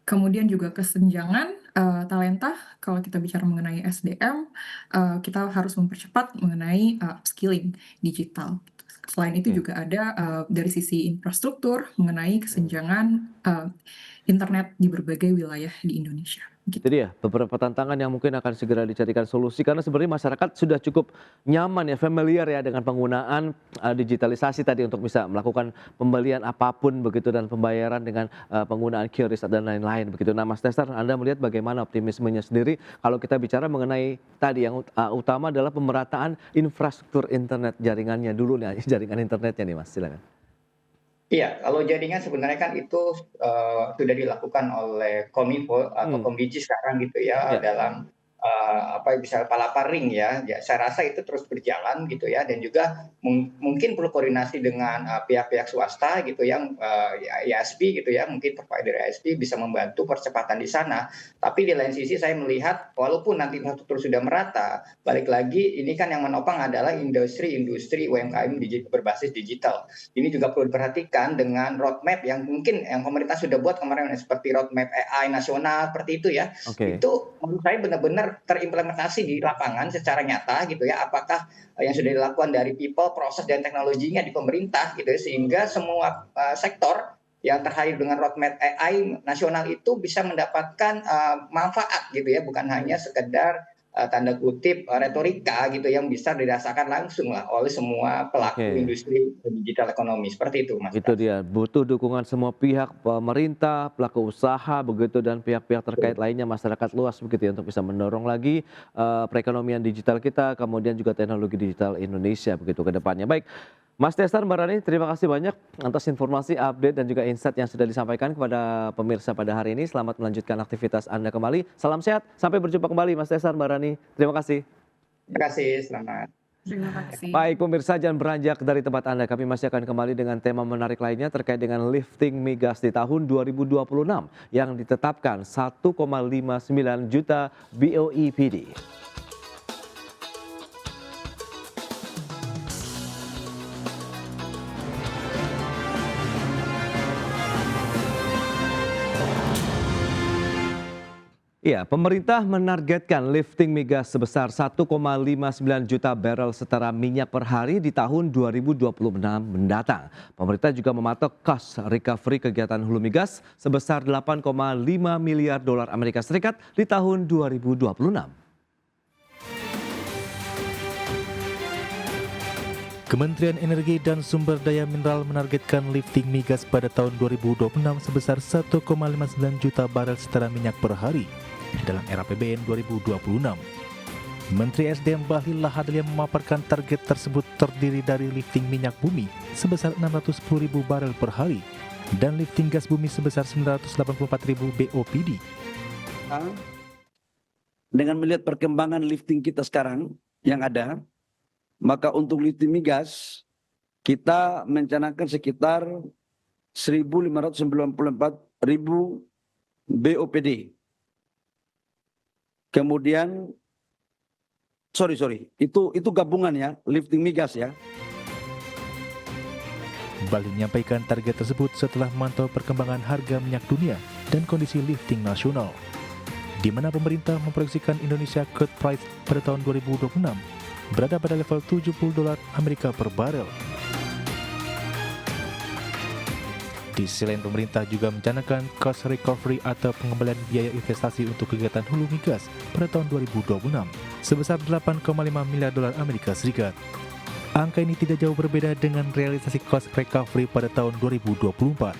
Kemudian juga kesenjangan, talenta, kalau kita bicara mengenai SDM, kita harus mempercepat mengenai, upskilling digital, gitu. Selain itu oke. juga ada, dari sisi infrastruktur mengenai Mmm. kesenjangan, internet di berbagai wilayah di Indonesia, Itu gitu. dia, beberapa tantangan yang mungkin akan segera dicarikan solusi karena sebenarnya masyarakat sudah cukup nyaman ya, familiar ya dengan penggunaan, digitalisasi tadi untuk bisa melakukan pembelian apapun begitu dan pembayaran dengan, penggunaan QRIS dan lain-lain begitu. Nah Mas Tesar, Anda melihat bagaimana optimismenya sendiri kalau kita bicara mengenai tadi yang utama adalah pemerataan infrastruktur internet jaringannya dulu nih, jaringan internetnya nih Mas, silakan. Iya, kalau jaringan sebenarnya kan itu sudah dilakukan oleh Kominfo atau Mmm, Komdigi sekarang gitu ya ya, dalam apa misalnya Palaparing ya, ya saya rasa itu terus berjalan gitu ya dan juga mungkin perlu koordinasi dengan pihak-pihak swasta gitu yang ya ISP gitu ya, mungkin provider ISP bisa membantu percepatan di sana. Tapi di lain sisi saya melihat walaupun nanti infrastruktur sudah merata, balik lagi ini kan yang menopang adalah industri-industri UMKM berbasis digital. Ini juga perlu diperhatikan dengan roadmap yang mungkin yang pemerintah sudah buat kemarin seperti roadmap AI nasional seperti itu ya. oke Itu menurut saya benar-benar terimplementasi di lapangan secara nyata gitu ya. Apakah yang sudah dilakukan dari people, proses dan teknologinya di pemerintah gitu ya sehingga semua sektor yang terkait dengan roadmap AI nasional itu bisa mendapatkan manfaat gitu ya, bukan hanya sekedar tanda kutip retorika gitu yang bisa dirasakan langsung lah oleh semua pelaku oke. industri digital ekonomi seperti itu Mas Itu Pras. dia, butuh dukungan semua pihak, pemerintah, pelaku usaha begitu dan pihak-pihak terkait lainnya, masyarakat luas begitu ya untuk bisa mendorong lagi, perekonomian digital kita, kemudian juga teknologi digital Indonesia begitu ke depannya. Baik, Mas Tesar, Mbak Rani, terima kasih banyak atas informasi, update dan juga insight yang sudah disampaikan kepada pemirsa pada hari ini. Selamat melanjutkan aktivitas Anda kembali. Salam sehat, sampai berjumpa kembali Mas Tesar, Mbak Rani. Terima kasih. Terima kasih, selamat. Terima kasih. Baik pemirsa, jangan beranjak dari tempat Anda. Kami masih akan kembali dengan tema menarik lainnya terkait dengan lifting migas di tahun 2026 yang ditetapkan 1,59 juta BOEPD. Ya, pemerintah menargetkan lifting migas sebesar 1,59 juta barrel setara minyak per hari di tahun 2026 mendatang. Pemerintah juga mematok cost recovery kegiatan hulu migas sebesar 8,5 miliar dolar Amerika Serikat di tahun 2026. Kementerian Energi dan Sumber Daya Mineral menargetkan lifting migas pada tahun 2026 sebesar 1,59 juta barel setara minyak per hari dalam era APBN 2026. Menteri SDM Bahlil Lahadalia memaparkan target tersebut terdiri dari lifting minyak bumi sebesar 610.000 barel per hari dan lifting gas bumi sebesar 984.000 BOPD. Dengan melihat perkembangan lifting kita sekarang yang ada, maka untuk lifting migas kita mencanangkan sekitar 1.594.000 BOPD. Kemudian, itu gabungan ya, lifting migas ya. Bahlil menyampaikan target tersebut setelah memantau perkembangan harga minyak dunia dan kondisi lifting nasional, di mana pemerintah memproyeksikan Indonesia crude price pada tahun 2026 berada pada level $70 Amerika per barel. Di sisi lain, pemerintah juga mencanangkan cost recovery atau pengembalian biaya investasi untuk kegiatan hulu migas pada tahun 2026 sebesar 8,5 miliar dolar Amerika Serikat. Angka ini tidak jauh berbeda dengan realisasi cost recovery pada tahun 2024.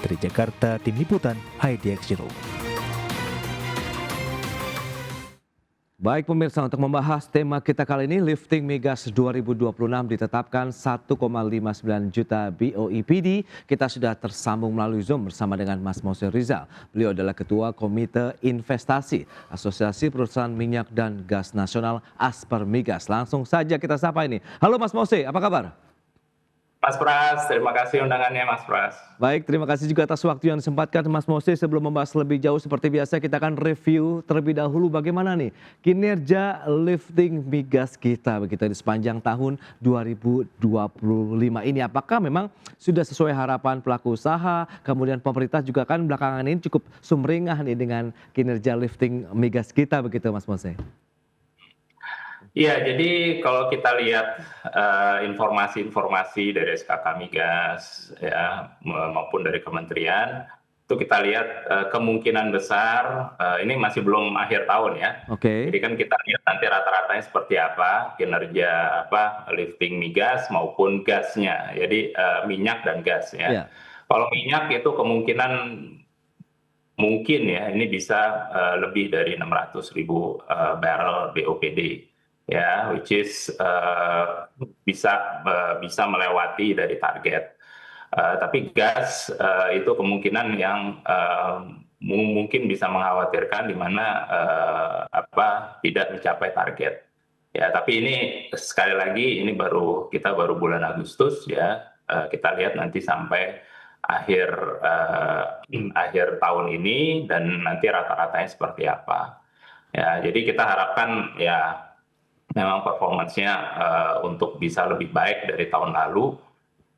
Dari Jakarta, Tim Liputan IDX Channel. Baik pemirsa, untuk membahas tema kita kali ini, lifting migas 2026 ditetapkan 1,59 juta BOEPD. Kita sudah tersambung melalui Zoom bersama dengan Mas Mose Rizal. Beliau adalah Ketua Komite Investasi Asosiasi Perusahaan Minyak dan Gas Nasional Aspermigas. Langsung saja kita sapa ini. Halo Mas Mose, apa kabar? Mas Pras, terima kasih undangannya Mas Pras. Baik, terima kasih juga atas waktu yang disempatkan Mas Mose. Sebelum membahas lebih jauh seperti biasa, kita akan review terlebih dahulu bagaimana nih kinerja lifting migas kita begitu di sepanjang tahun 2025 ini. Apakah memang sudah sesuai harapan pelaku usaha? Kemudian pemerintah juga kan belakangan ini cukup sumringah nih dengan kinerja lifting migas kita begitu Mas Mose. Iya, jadi kalau kita lihat informasi-informasi dari SKK Migas ya maupun dari kementerian, itu kita lihat kemungkinan besar ini masih belum akhir tahun ya. Oke. Jadi kan kita lihat nanti rata-ratanya seperti apa kinerja lifting migas maupun gasnya. Jadi minyak dan gas ya. Yeah. Kalau minyak itu kemungkinan mungkin ya ini bisa lebih dari 600.000 barrel BOPD. Ya, which is bisa melewati dari target. Tapi gas itu kemungkinan yang mungkin bisa mengkhawatirkan di mana tidak mencapai target. Ya, tapi ini sekali lagi ini kita baru bulan Agustus ya. Kita lihat nanti sampai akhir tahun ini dan nanti rata-ratanya seperti apa. Ya, jadi kita harapkan ya memang performance-nya untuk bisa lebih baik dari tahun lalu,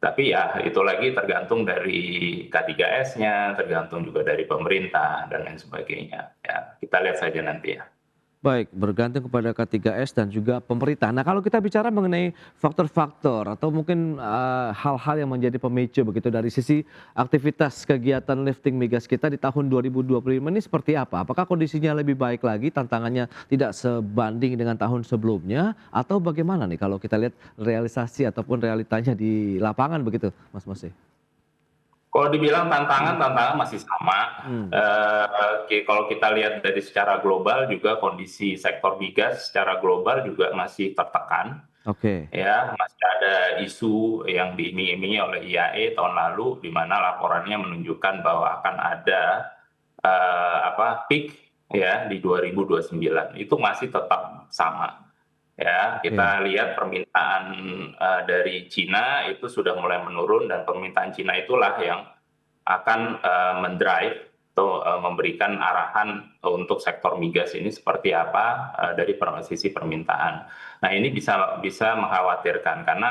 tapi ya itu lagi tergantung dari K3S-nya, tergantung juga dari pemerintah dan lain sebagainya. Ya, kita lihat saja nanti ya. Baik, bergantung kepada K3S dan juga pemerintah. Nah, kalau kita bicara mengenai faktor-faktor atau mungkin hal-hal yang menjadi pemicu begitu dari sisi aktivitas kegiatan lifting migas kita di tahun 2025 ini seperti apa? Apakah kondisinya lebih baik lagi, tantangannya tidak sebanding dengan tahun sebelumnya, atau bagaimana nih kalau kita lihat realisasi ataupun realitanya di lapangan begitu, Mas Mose? Kalau dibilang tantangan masih sama. Kalau kita lihat dari secara global juga kondisi sektor migas secara global juga masih tertekan. Oke. Ya, masih ada isu yang diiming-imingi oleh IAE tahun lalu di mana laporannya menunjukkan bahwa akan ada peak ya di 2029. Itu masih tetap sama. Ya, kita lihat permintaan dari Cina itu sudah mulai menurun dan permintaan Cina itulah yang akan mendrive atau memberikan arahan untuk sektor migas ini seperti apa dari sisi permintaan. Nah, ini bisa mengkhawatirkan karena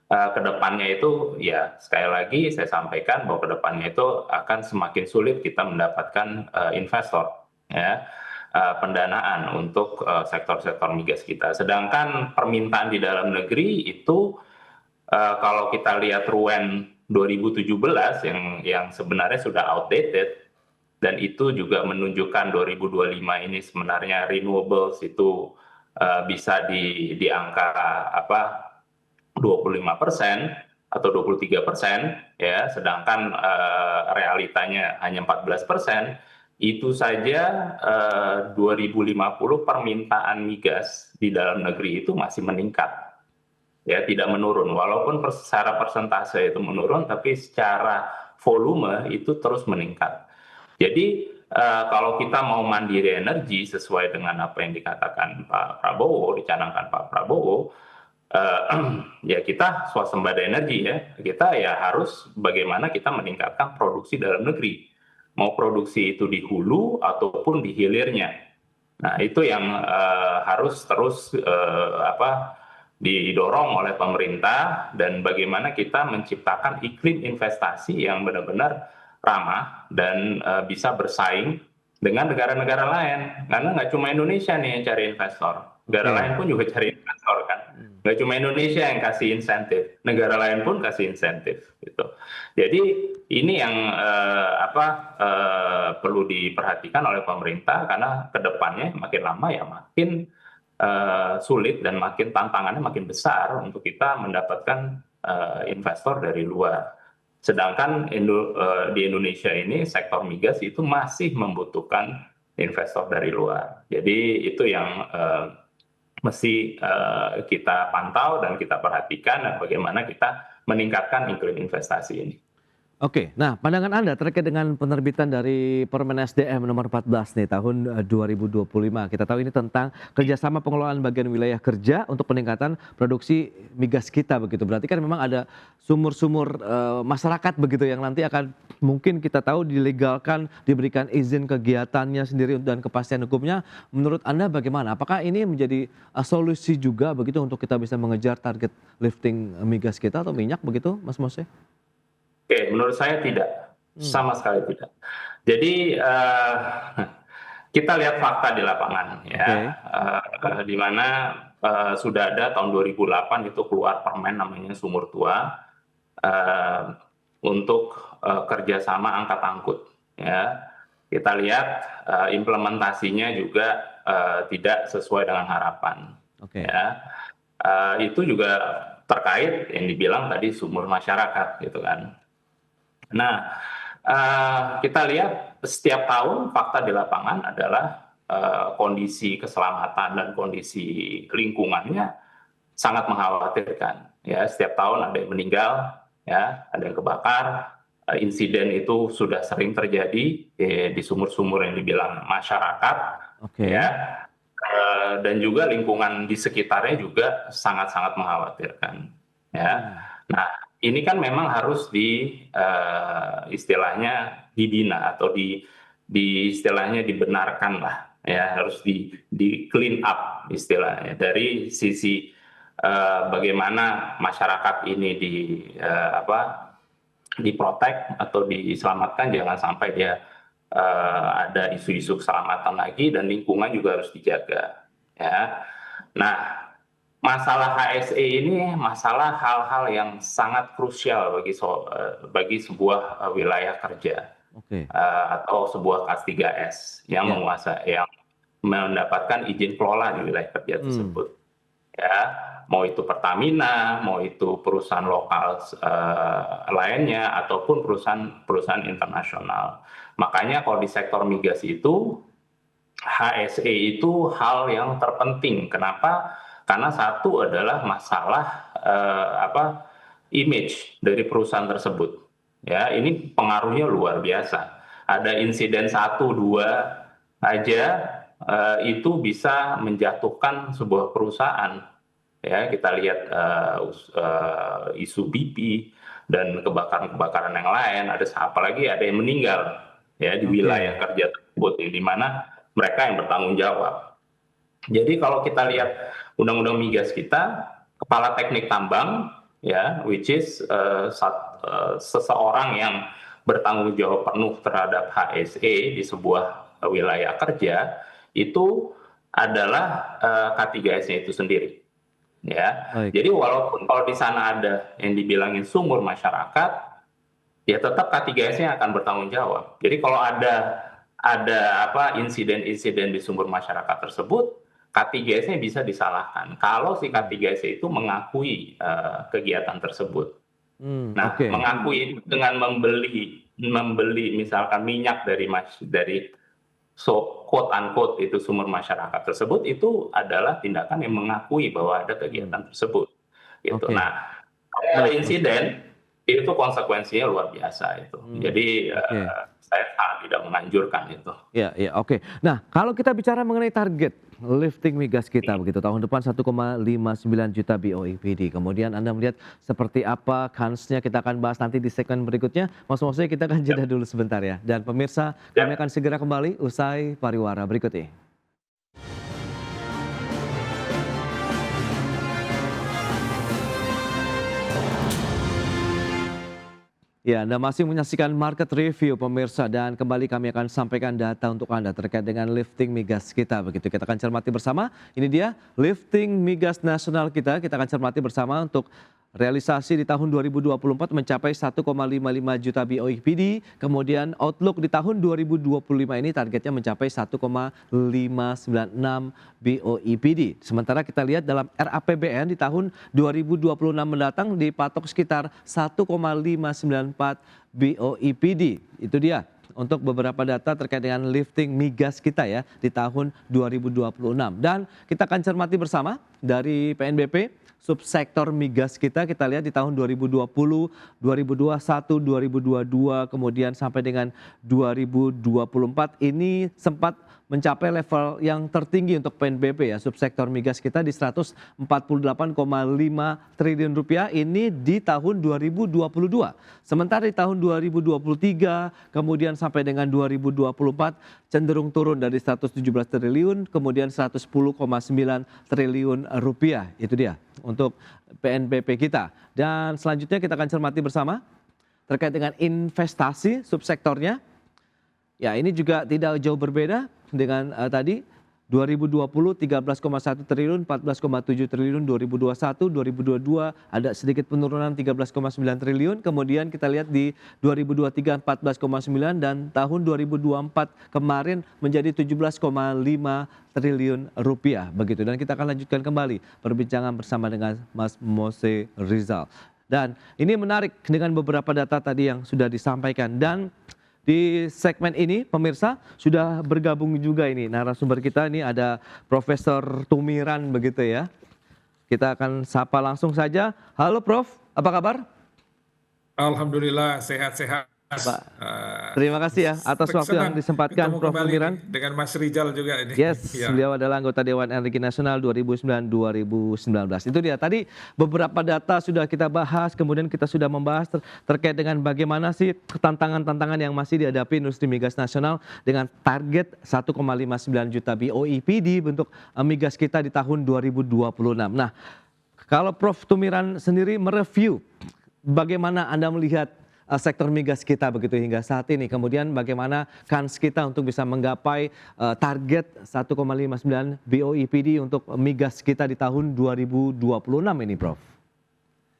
kedepannya itu ya sekali lagi saya sampaikan bahwa kedepannya itu akan semakin sulit kita mendapatkan investor ya, pendanaan untuk sektor-sektor migas kita. Sedangkan permintaan di dalam negeri itu kalau kita lihat RUEN 2017 yang sebenarnya sudah outdated, dan itu juga menunjukkan 2025 ini sebenarnya renewables itu bisa di angka 25% atau 23%, ya, sedangkan realitanya hanya 14%. Itu saja 2050 permintaan migas di dalam negeri itu masih meningkat, ya, tidak menurun. Walaupun secara persentase itu menurun, tapi secara volume itu terus meningkat. Jadi kalau kita mau mandiri energi sesuai dengan apa yang dikatakan Pak Prabowo, dicanangkan Pak Prabowo, ya kita swasembada energi, ya. Kita ya harus bagaimana kita meningkatkan produksi dalam negeri. Mau produksi itu di hulu ataupun di hilirnya. Nah, itu yang harus terus didorong oleh pemerintah, dan bagaimana kita menciptakan iklim investasi yang benar-benar ramah dan bisa bersaing dengan negara-negara lain, karena nggak cuma Indonesia nih yang cari investor, negara lain pun juga cari investor kan, nggak cuma Indonesia yang kasih insentif, negara lain pun kasih insentif gitu. Jadi ini yang perlu diperhatikan oleh pemerintah, karena kedepannya makin lama ya makin sulit dan makin tantangannya makin besar untuk kita mendapatkan investor dari luar. Sedangkan di Indonesia ini sektor migas itu masih membutuhkan investor dari luar. Jadi itu yang mesti kita pantau dan kita perhatikan, dan bagaimana kita meningkatkan iklim investasi ini. Oke, nah pandangan Anda terkait dengan penerbitan dari Permen SDM nomor 14 nih tahun 2025. Kita tahu ini tentang kerjasama pengelolaan bagian wilayah kerja untuk peningkatan produksi migas kita begitu. Berarti kan memang ada sumur-sumur masyarakat begitu yang nanti akan mungkin kita tahu dilegalkan, diberikan izin kegiatannya sendiri dan kepastian hukumnya. Menurut Anda bagaimana? Apakah ini menjadi solusi juga begitu untuk kita bisa mengejar target lifting migas kita atau minyak begitu, Mas Mose? Oke, menurut saya tidak, sama sekali tidak. Jadi kita lihat fakta di lapangan, ya, di mana sudah ada tahun 2008 itu keluar permen namanya Sumur Tua untuk kerjasama angkat angkut. Ya, kita lihat implementasinya juga tidak sesuai dengan harapan. Ya, itu juga terkait yang dibilang tadi sumur masyarakat, gitu kan. Nah, kita lihat setiap tahun fakta di lapangan adalah kondisi keselamatan dan kondisi lingkungannya sangat mengkhawatirkan. Ya, setiap tahun ada yang meninggal, ya, ada yang kebakar. Insiden itu sudah sering terjadi di sumur-sumur yang dibilang masyarakat, ya, dan juga lingkungan di sekitarnya juga sangat-sangat mengkhawatirkan. Ya, nah. Ini kan memang harus istilahnya dibina atau istilahnya dibenarkan lah, ya, harus di clean up istilahnya dari sisi bagaimana masyarakat ini diprotek atau diselamatkan, jangan sampai dia ada isu-isu keselamatan lagi, dan lingkungan juga harus dijaga, ya. Nah, masalah HSE ini masalah hal-hal yang sangat krusial bagi sebuah wilayah kerja, atau sebuah K3S yang yang mendapatkan izin kelola di wilayah kerja tersebut. Ya, mau itu Pertamina, mau itu perusahaan lokal lainnya, ataupun perusahaan internasional. Makanya kalau di sektor migas itu HSE itu hal yang terpenting. Kenapa? Karena satu adalah masalah image dari perusahaan tersebut. Ya, ini pengaruhnya luar biasa. Ada insiden 1-2 aja itu bisa menjatuhkan sebuah perusahaan. Ya, kita lihat isu BP dan kebakaran-kebakaran yang lain. Apalagi ada yang meninggal, ya, di wilayah kerja tersebut, di mana mereka yang bertanggung jawab. Jadi kalau kita lihat Undang-Undang Migas kita, kepala teknik tambang, ya, which is seseorang yang bertanggung jawab penuh terhadap HSE di sebuah wilayah kerja itu adalah K3S-nya itu sendiri. Ya, Baik. jadi walaupun kalau di sana ada yang dibilangin sumur masyarakat, ya tetap K3S-nya akan bertanggung jawab. Jadi kalau ada insiden-insiden di sumber masyarakat tersebut, K3S-nya bisa disalahkan kalau si K3S itu mengakui kegiatan tersebut. Nah, Oke. mengakui dengan membeli misalkan minyak dari quote unquote itu sumber masyarakat tersebut, itu adalah tindakan yang mengakui bahwa ada kegiatan tersebut. Gitu. Oke. Nah, kalau ada insiden itu konsekuensinya luar biasa itu. Jadi oke. saya sangat tidak menganjurkan itu. Ya, oke. Nah, kalau kita bicara mengenai target lifting migas kita begitu tahun depan 1,59 juta BOEPD. Kemudian Anda melihat seperti apa kansnya, kita akan bahas nanti di segmen berikutnya. Mas Mose, kita akan jeda dulu sebentar ya. Dan pemirsa, kami akan segera kembali usai pariwara berikut ini. Ya, Anda masih menyaksikan Market Review pemirsa, dan kembali kami akan sampaikan data untuk Anda terkait dengan lifting migas kita begitu. Kita akan cermati bersama. Ini dia lifting migas nasional kita. Kita akan cermati bersama untuk realisasi di tahun 2024 mencapai 1,55 juta BOEPD. Kemudian outlook di tahun 2025 ini targetnya mencapai 1,596 BOEPD. Sementara kita lihat dalam RAPBN di tahun 2026 mendatang dipatok sekitar 1,594 BOEPD. Itu dia untuk beberapa data terkait dengan lifting migas kita ya di tahun 2026. Dan kita akan cermati bersama dari PNBP subsektor migas kita lihat di tahun 2020, 2021, 2022, kemudian sampai dengan 2024 ini sempat mencapai level yang tertinggi untuk PNBP ya, subsektor migas kita di 148,5 triliun rupiah ini di tahun 2022. Sementara di tahun 2023 kemudian sampai dengan 2024 cenderung turun dari 117 triliun kemudian 110,9 triliun rupiah. Itu dia untuk PNBP kita. Dan selanjutnya kita akan cermati bersama terkait dengan investasi subsektornya. Ya, ini juga tidak jauh berbeda dengan tadi 2020 13,1 triliun, 14,7 triliun, 2021, 2022 ada sedikit penurunan 13,9 triliun, kemudian kita lihat di 2023 14,9 dan tahun 2024 kemarin menjadi 17,5 triliun rupiah begitu. Dan kita akan lanjutkan kembali perbincangan bersama dengan Mas Mose Rizal. Dan ini menarik dengan beberapa data tadi yang sudah disampaikan, dan di segmen ini pemirsa sudah bergabung juga ini narasumber kita, ini ada Profesor Tumiran begitu ya. Kita akan sapa langsung saja. Halo Prof, apa kabar? Alhamdulillah sehat-sehat. Pak, terima kasih ya atas waktu yang disempatkan Prof Tumiran. Dengan Mas Rizal juga ini. Yes, ya. Beliau adalah anggota Dewan Energi Nasional 2009-2019. Itu dia tadi beberapa data sudah kita bahas, kemudian kita sudah membahas terkait dengan bagaimana sih tantangan-tantangan yang masih dihadapi industri migas nasional dengan target 1,59 juta BOEPD bentuk migas kita di tahun 2026. Nah, kalau Prof Tumiran sendiri mereview bagaimana Anda melihat sektor migas kita begitu hingga saat ini, kemudian bagaimana kans kita untuk bisa menggapai target 1,59 BOEPD untuk migas kita di tahun 2026 ini Prof?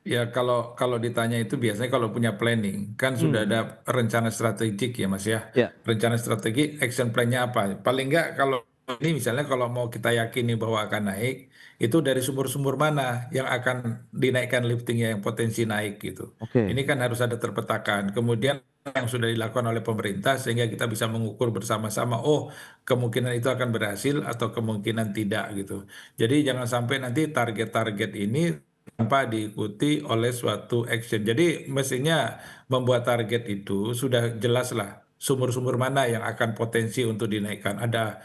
Ya kalau ditanya itu biasanya kalau punya planning kan sudah ada rencana strategik ya Mas ya. Rencana strategik, action plan-nya apa? Paling enggak kalau ini misalnya kalau mau kita yakini bahwa akan naik, itu dari sumur-sumur mana yang akan dinaikkan liftingnya yang potensi naik gitu. Ini kan harus ada terpetakan. Kemudian yang sudah dilakukan oleh pemerintah sehingga kita bisa mengukur bersama-sama, oh kemungkinan itu akan berhasil atau kemungkinan tidak gitu. Jadi jangan sampai nanti target-target ini tanpa diikuti oleh suatu action. Jadi mestinya membuat target itu sudah jelaslah sumur-sumur mana yang akan potensi untuk dinaikkan. Ada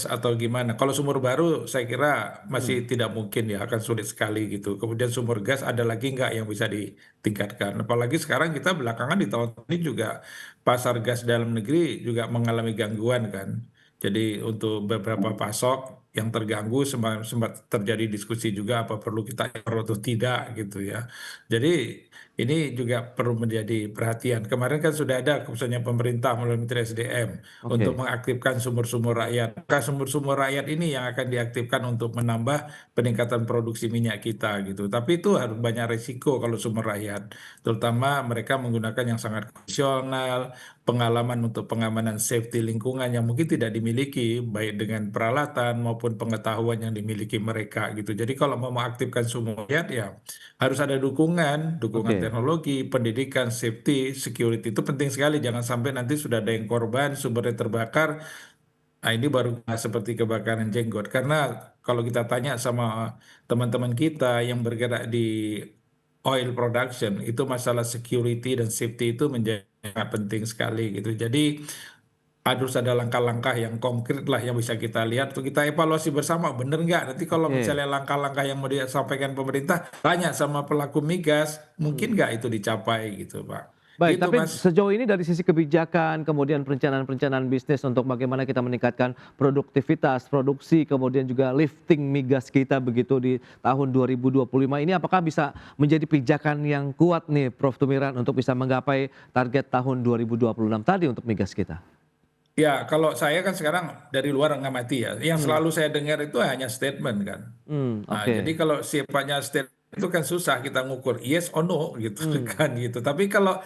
atau gimana. Kalau sumur baru saya kira masih tidak mungkin ya, akan sulit sekali gitu. Kemudian sumur gas ada lagi nggak yang bisa ditingkatkan. Apalagi sekarang kita belakangan di tahun ini juga pasar gas dalam negeri juga mengalami gangguan kan. Jadi untuk beberapa pasok yang terganggu, sempat terjadi diskusi juga apa perlu kita impor atau tidak gitu ya. Jadi ini juga perlu menjadi perhatian. Kemarin kan sudah ada keputusannya pemerintah melalui Menteri SDM untuk Oke. mengaktifkan sumur-sumur rakyat. Maka sumur-sumur rakyat ini yang akan diaktifkan untuk menambah peningkatan produksi minyak kita gitu. Tapi itu harus banyak risiko kalau sumber rakyat, terutama mereka menggunakan yang sangat konvensional, pengalaman untuk pengamanan safety lingkungan yang mungkin tidak dimiliki baik dengan peralatan maupun pengetahuan yang dimiliki mereka gitu. Jadi kalau mau mengaktifkan sumur rakyat ya harus ada dukungan Oke. teknologi, pendidikan, safety, security itu penting sekali. Jangan sampai nanti sudah ada yang korban, sumbernya terbakar. Nah, ini baru seperti kebakaran jenggot. Karena kalau kita tanya sama teman-teman kita yang bergerak di oil production, itu masalah security dan safety itu menjadi sangat penting sekali gitu. Jadi harus ada langkah-langkah yang konkret lah yang bisa kita lihat untuk kita evaluasi bersama, bener nggak? Nanti kalau Oke. misalnya langkah-langkah yang mau disampaikan pemerintah tanya sama pelaku migas, mungkin Hmm. nggak itu dicapai gitu, Pak. Baik, Gitu, tapi Mas. sejauh ini dari sisi kebijakan, kemudian perencanaan-perencanaan bisnis untuk bagaimana kita meningkatkan produktivitas, produksi, kemudian juga lifting migas kita begitu di tahun 2025 ini apakah bisa menjadi pijakan yang kuat nih Prof. Tumiran untuk bisa menggapai target tahun 2026 tadi untuk migas kita? Ya, kalau saya kan sekarang dari luar ngamati ya, yang Hmm. selalu saya dengar itu hanya statement kan. Nah, jadi Oke. kalau sifatnya statement itu kan susah kita ngukur yes or no gitu Hmm. kan gitu. Tapi kalau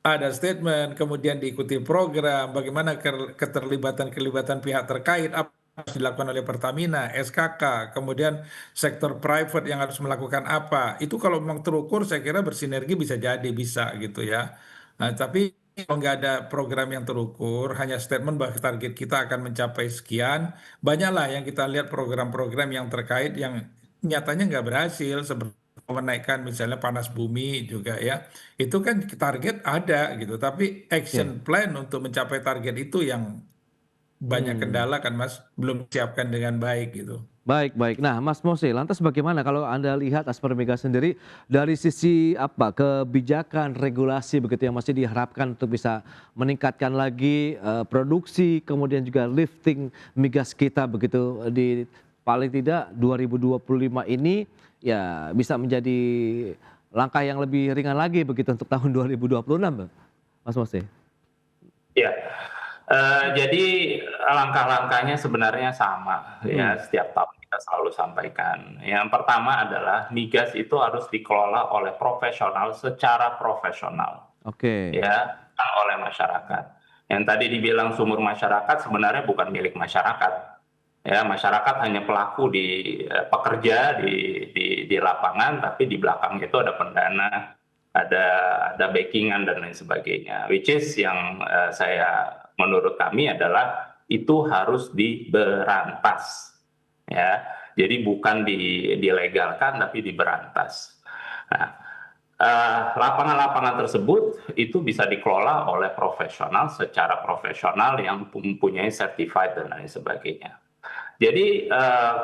ada statement, kemudian diikuti program, bagaimana keterlibatan pihak terkait, apa yang harus dilakukan oleh Pertamina, SKK, kemudian sektor private yang harus melakukan apa. Itu kalau memang terukur, saya kira bersinergi bisa gitu ya. Nah, tapi kalau nggak ada program yang terukur, hanya statement bahwa target kita akan mencapai sekian, banyaklah yang kita lihat program-program yang terkait yang nyatanya nggak berhasil, seperti menaikkan misalnya panas bumi juga ya. Itu kan target ada gitu, tapi Oke. action plan untuk mencapai target itu yang banyak Hmm. kendala kan Mas, belum disiapkan dengan baik gitu. Baik, baik. Nah, Mas Mose, lantas bagaimana kalau Anda lihat Aspermega sendiri dari sisi apa kebijakan regulasi begitu yang masih diharapkan untuk bisa meningkatkan lagi produksi kemudian juga lifting migas kita begitu di paling tidak 2025 ini ya bisa menjadi langkah yang lebih ringan lagi begitu untuk tahun 2026, Mas Mose. Ya, jadi langkah-langkahnya sebenarnya sama ya, Hmm. setiap tahun kita selalu sampaikan. Yang pertama adalah migas itu harus dikelola oleh profesional secara profesional Oke. ya, bukan oleh masyarakat. Yang tadi dibilang sumur masyarakat sebenarnya bukan milik masyarakat. Ya, masyarakat hanya pelaku pekerja di lapangan, tapi di belakang itu ada pendana, ada backingan dan lain sebagainya. Which is yang menurut kami adalah itu harus diberantas. Ya, jadi bukan dilegalkan tapi diberantas. Nah, lapangan-lapangan tersebut itu bisa dikelola oleh profesional secara profesional yang mempunyai certified dan lain sebagainya. Jadi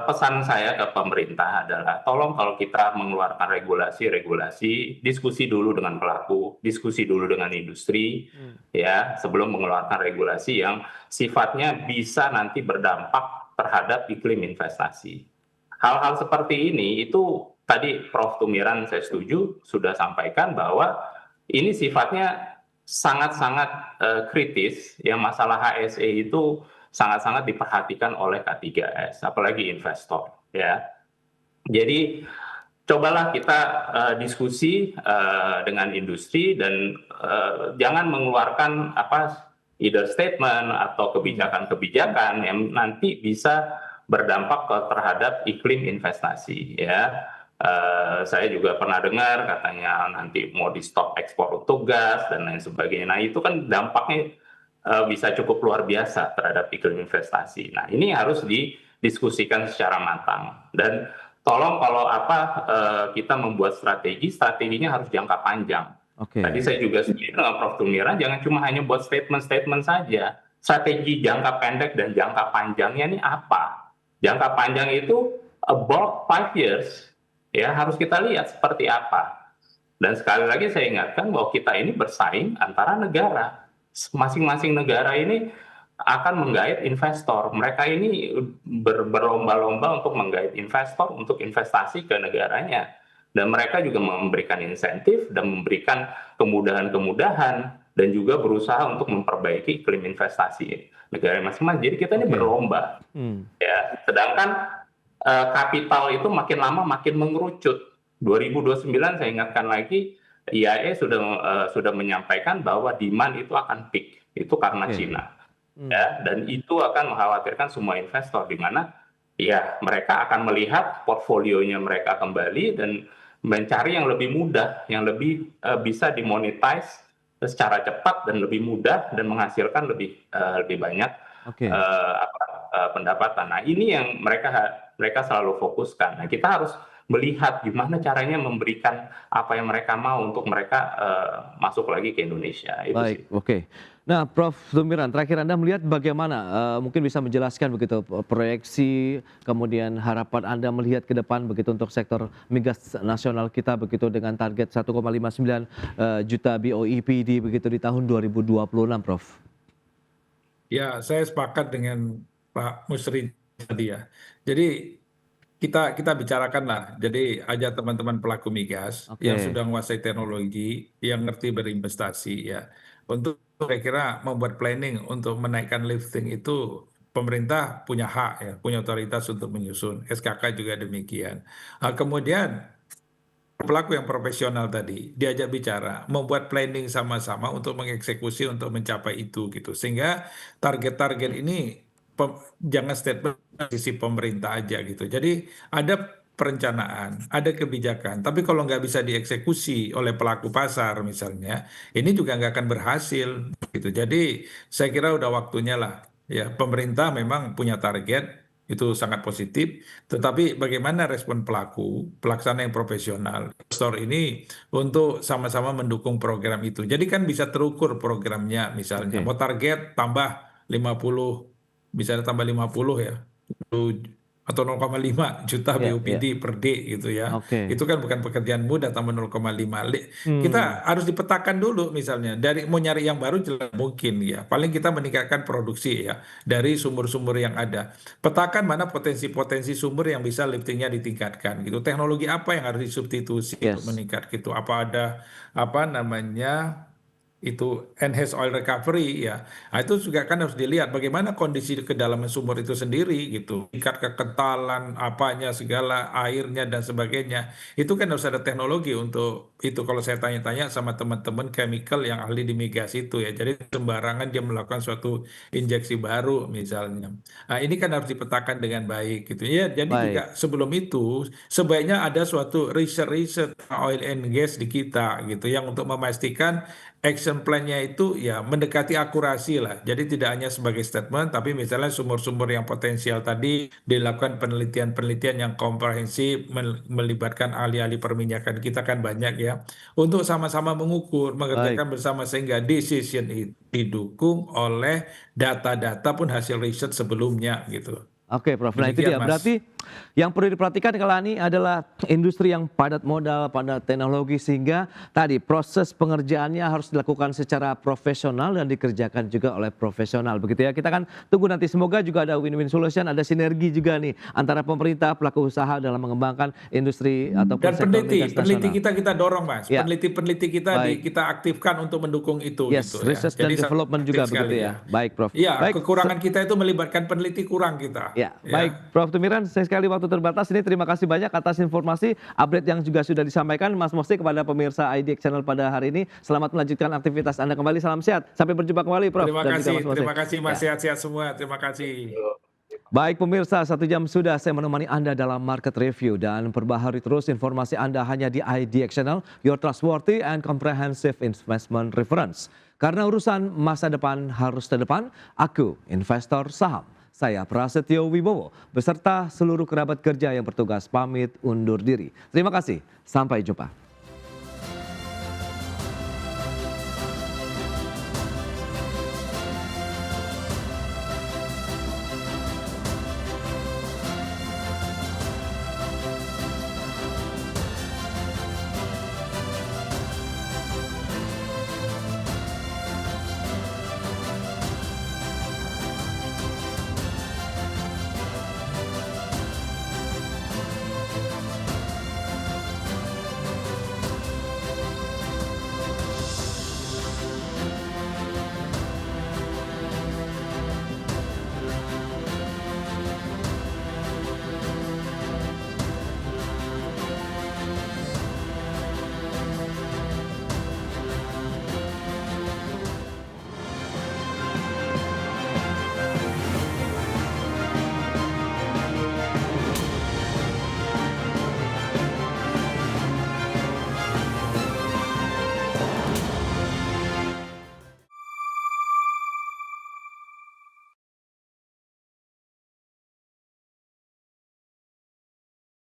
pesan saya ke pemerintah adalah tolong kalau kita mengeluarkan regulasi, diskusi dulu dengan pelaku, diskusi dulu dengan industri, ya sebelum mengeluarkan regulasi yang sifatnya bisa nanti berdampak terhadap iklim investasi. Hal-hal seperti ini itu tadi Prof. Tumiran saya setuju sudah sampaikan bahwa ini sifatnya sangat-sangat kritis, yang masalah HSE itu sangat-sangat diperhatikan oleh K3S, apalagi investor ya. Jadi cobalah kita diskusi dengan industri dan jangan mengeluarkan either statement atau kebijakan-kebijakan yang nanti bisa berdampak terhadap iklim investasi ya. Saya juga pernah dengar katanya nanti mau di stop ekspor untuk gas dan lain sebagainya. Nah itu kan dampaknya bisa cukup luar biasa terhadap iklim investasi. Nah ini harus didiskusikan secara matang dan tolong kalau kita membuat strateginya harus jangka panjang. Oke. Tadi saya juga setuju dengan Prof. Tumiran, jangan cuma hanya buat statement-statement saja. Strategi jangka pendek dan jangka panjangnya ini apa? Jangka panjang itu about 5 years, ya harus kita lihat seperti apa. Dan sekali lagi saya ingatkan bahwa kita ini bersaing antara negara. Masing-masing negara ini akan menggait investor. Mereka ini berlomba-lomba untuk menggait investor untuk investasi ke negaranya. Dan mereka juga memberikan insentif dan memberikan kemudahan-kemudahan dan juga berusaha untuk memperbaiki iklim investasi negara masing-masing. Jadi kita ini berlomba. Ya, sedangkan kapital itu makin lama makin mengerucut. 2029 saya ingatkan lagi, IAE sudah menyampaikan bahwa demand itu akan peak. Itu karena Cina. Ya, dan itu akan mengkhawatirkan semua investor, di mana ya mereka akan melihat portfolionya mereka kembali dan mencari yang lebih mudah, yang lebih bisa dimonetize secara cepat dan lebih mudah dan menghasilkan lebih banyak pendapatan. Nah, ini yang mereka selalu fokuskan. Nah, kita harus melihat gimana caranya memberikan apa yang mereka mau untuk mereka masuk lagi ke Indonesia. Itu Baik, sih. Nah, Prof. Sumiran, terakhir Anda melihat bagaimana, mungkin bisa menjelaskan begitu proyeksi, kemudian harapan Anda melihat ke depan begitu untuk sektor migas nasional kita begitu dengan target 1,59 juta BOEPD begitu di tahun 2026, Prof. Ya, saya sepakat dengan Pak Musri tadi ya. Jadi kita bicarakanlah. Jadi ajak teman-teman pelaku migas yang sudah menguasai teknologi, yang ngerti berinvestasi ya. Untuk kira-kira membuat planning untuk menaikkan lifting itu pemerintah punya hak ya, punya otoritas untuk menyusun. SKK juga demikian. Kemudian pelaku yang profesional tadi diajak bicara, membuat planning sama-sama untuk mengeksekusi untuk mencapai itu gitu. Sehingga target-target ini jangan statement sisi pemerintah aja gitu. Jadi ada perencanaan, ada kebijakan. Tapi kalau nggak bisa dieksekusi oleh pelaku pasar misalnya, ini juga nggak akan berhasil gitu. Jadi saya kira udah waktunya lah ya, pemerintah memang punya target itu sangat positif, tetapi bagaimana respon pelaku, pelaksana yang profesional, investor ini untuk sama-sama mendukung program itu. Jadi kan bisa terukur programnya misalnya, mau target tambah 50, misalnya tambah 50 ya, atau 0,5 juta BOPD per day gitu ya. Itu kan bukan pekerjaan mudah tambah 0,5. Kita harus dipetakan dulu misalnya, dari mau nyari yang baru jelas mungkin ya. Paling kita meningkatkan produksi ya dari sumber-sumber yang ada. Petakan mana potensi-potensi sumber yang bisa liftingnya ditingkatkan gitu. Teknologi apa yang harus disubstitusi untuk meningkat gitu. Apa ada apa namanya itu enhanced oil recovery ya. Nah, itu juga kan harus dilihat bagaimana kondisi kedalaman sumur itu sendiri gitu. Tingkat kekentalan apanya segala airnya dan sebagainya. Itu kan harus ada teknologi untuk itu. Kalau saya tanya-tanya sama teman-teman chemical yang ahli di migas itu ya. Jadi sembarangan dia melakukan suatu injeksi baru misalnya. Nah, ini kan harus dipetakan dengan baik gitu ya. Jadi juga sebelum itu sebaiknya ada suatu riset oil and gas di kita gitu yang untuk memastikan action plan-nya itu ya mendekati akurasi lah. Jadi tidak hanya sebagai statement, tapi misalnya sumur-sumur yang potensial tadi dilakukan penelitian-penelitian yang komprehensif, melibatkan ahli-ahli perminyakan kita kan banyak ya. Untuk sama-sama mengukur, mengerjakan bersama sehingga decision itu didukung oleh data-data pun hasil riset sebelumnya gitu. Oke, Prof. Nah itu dia, berarti yang perlu diperhatikan kalau ini adalah industri yang padat modal, padat teknologi, sehingga tadi proses pengerjaannya harus dilakukan secara profesional dan dikerjakan juga oleh profesional. Begitu ya, kita kan tunggu nanti, semoga juga ada win-win solution, ada sinergi juga nih antara pemerintah, pelaku usaha dalam mengembangkan industri ataupun dan sektor migas nasional. peneliti kita dorong Mas, peneliti kita aktifkan untuk mendukung itu. Yes, gitu, research ya. dan development juga begitu ya. Baik, Prof. Iya, kekurangan kita itu melibatkan peneliti kurang kita. Ya, baik, Prof. Sumiran, sayang sekali waktu terbatas ini. Terima kasih banyak atas informasi, update yang juga sudah disampaikan Mas Mosti kepada pemirsa IDX Channel pada hari ini. Selamat melanjutkan aktivitas Anda kembali. Salam sehat. Sampai berjumpa kembali, Prof. Terima kasih Mas, sehat-sehat semua. Terima kasih. Baik pemirsa, 1 jam sudah saya menemani Anda dalam Market Review dan perbaharui terus informasi Anda hanya di IDX Channel, your trustworthy and comprehensive investment reference. Karena urusan masa depan harus terdepan, aku investor saham. Saya Prasetyo Wibowo beserta seluruh kerabat kerja yang bertugas pamit undur diri. Terima kasih, sampai jumpa.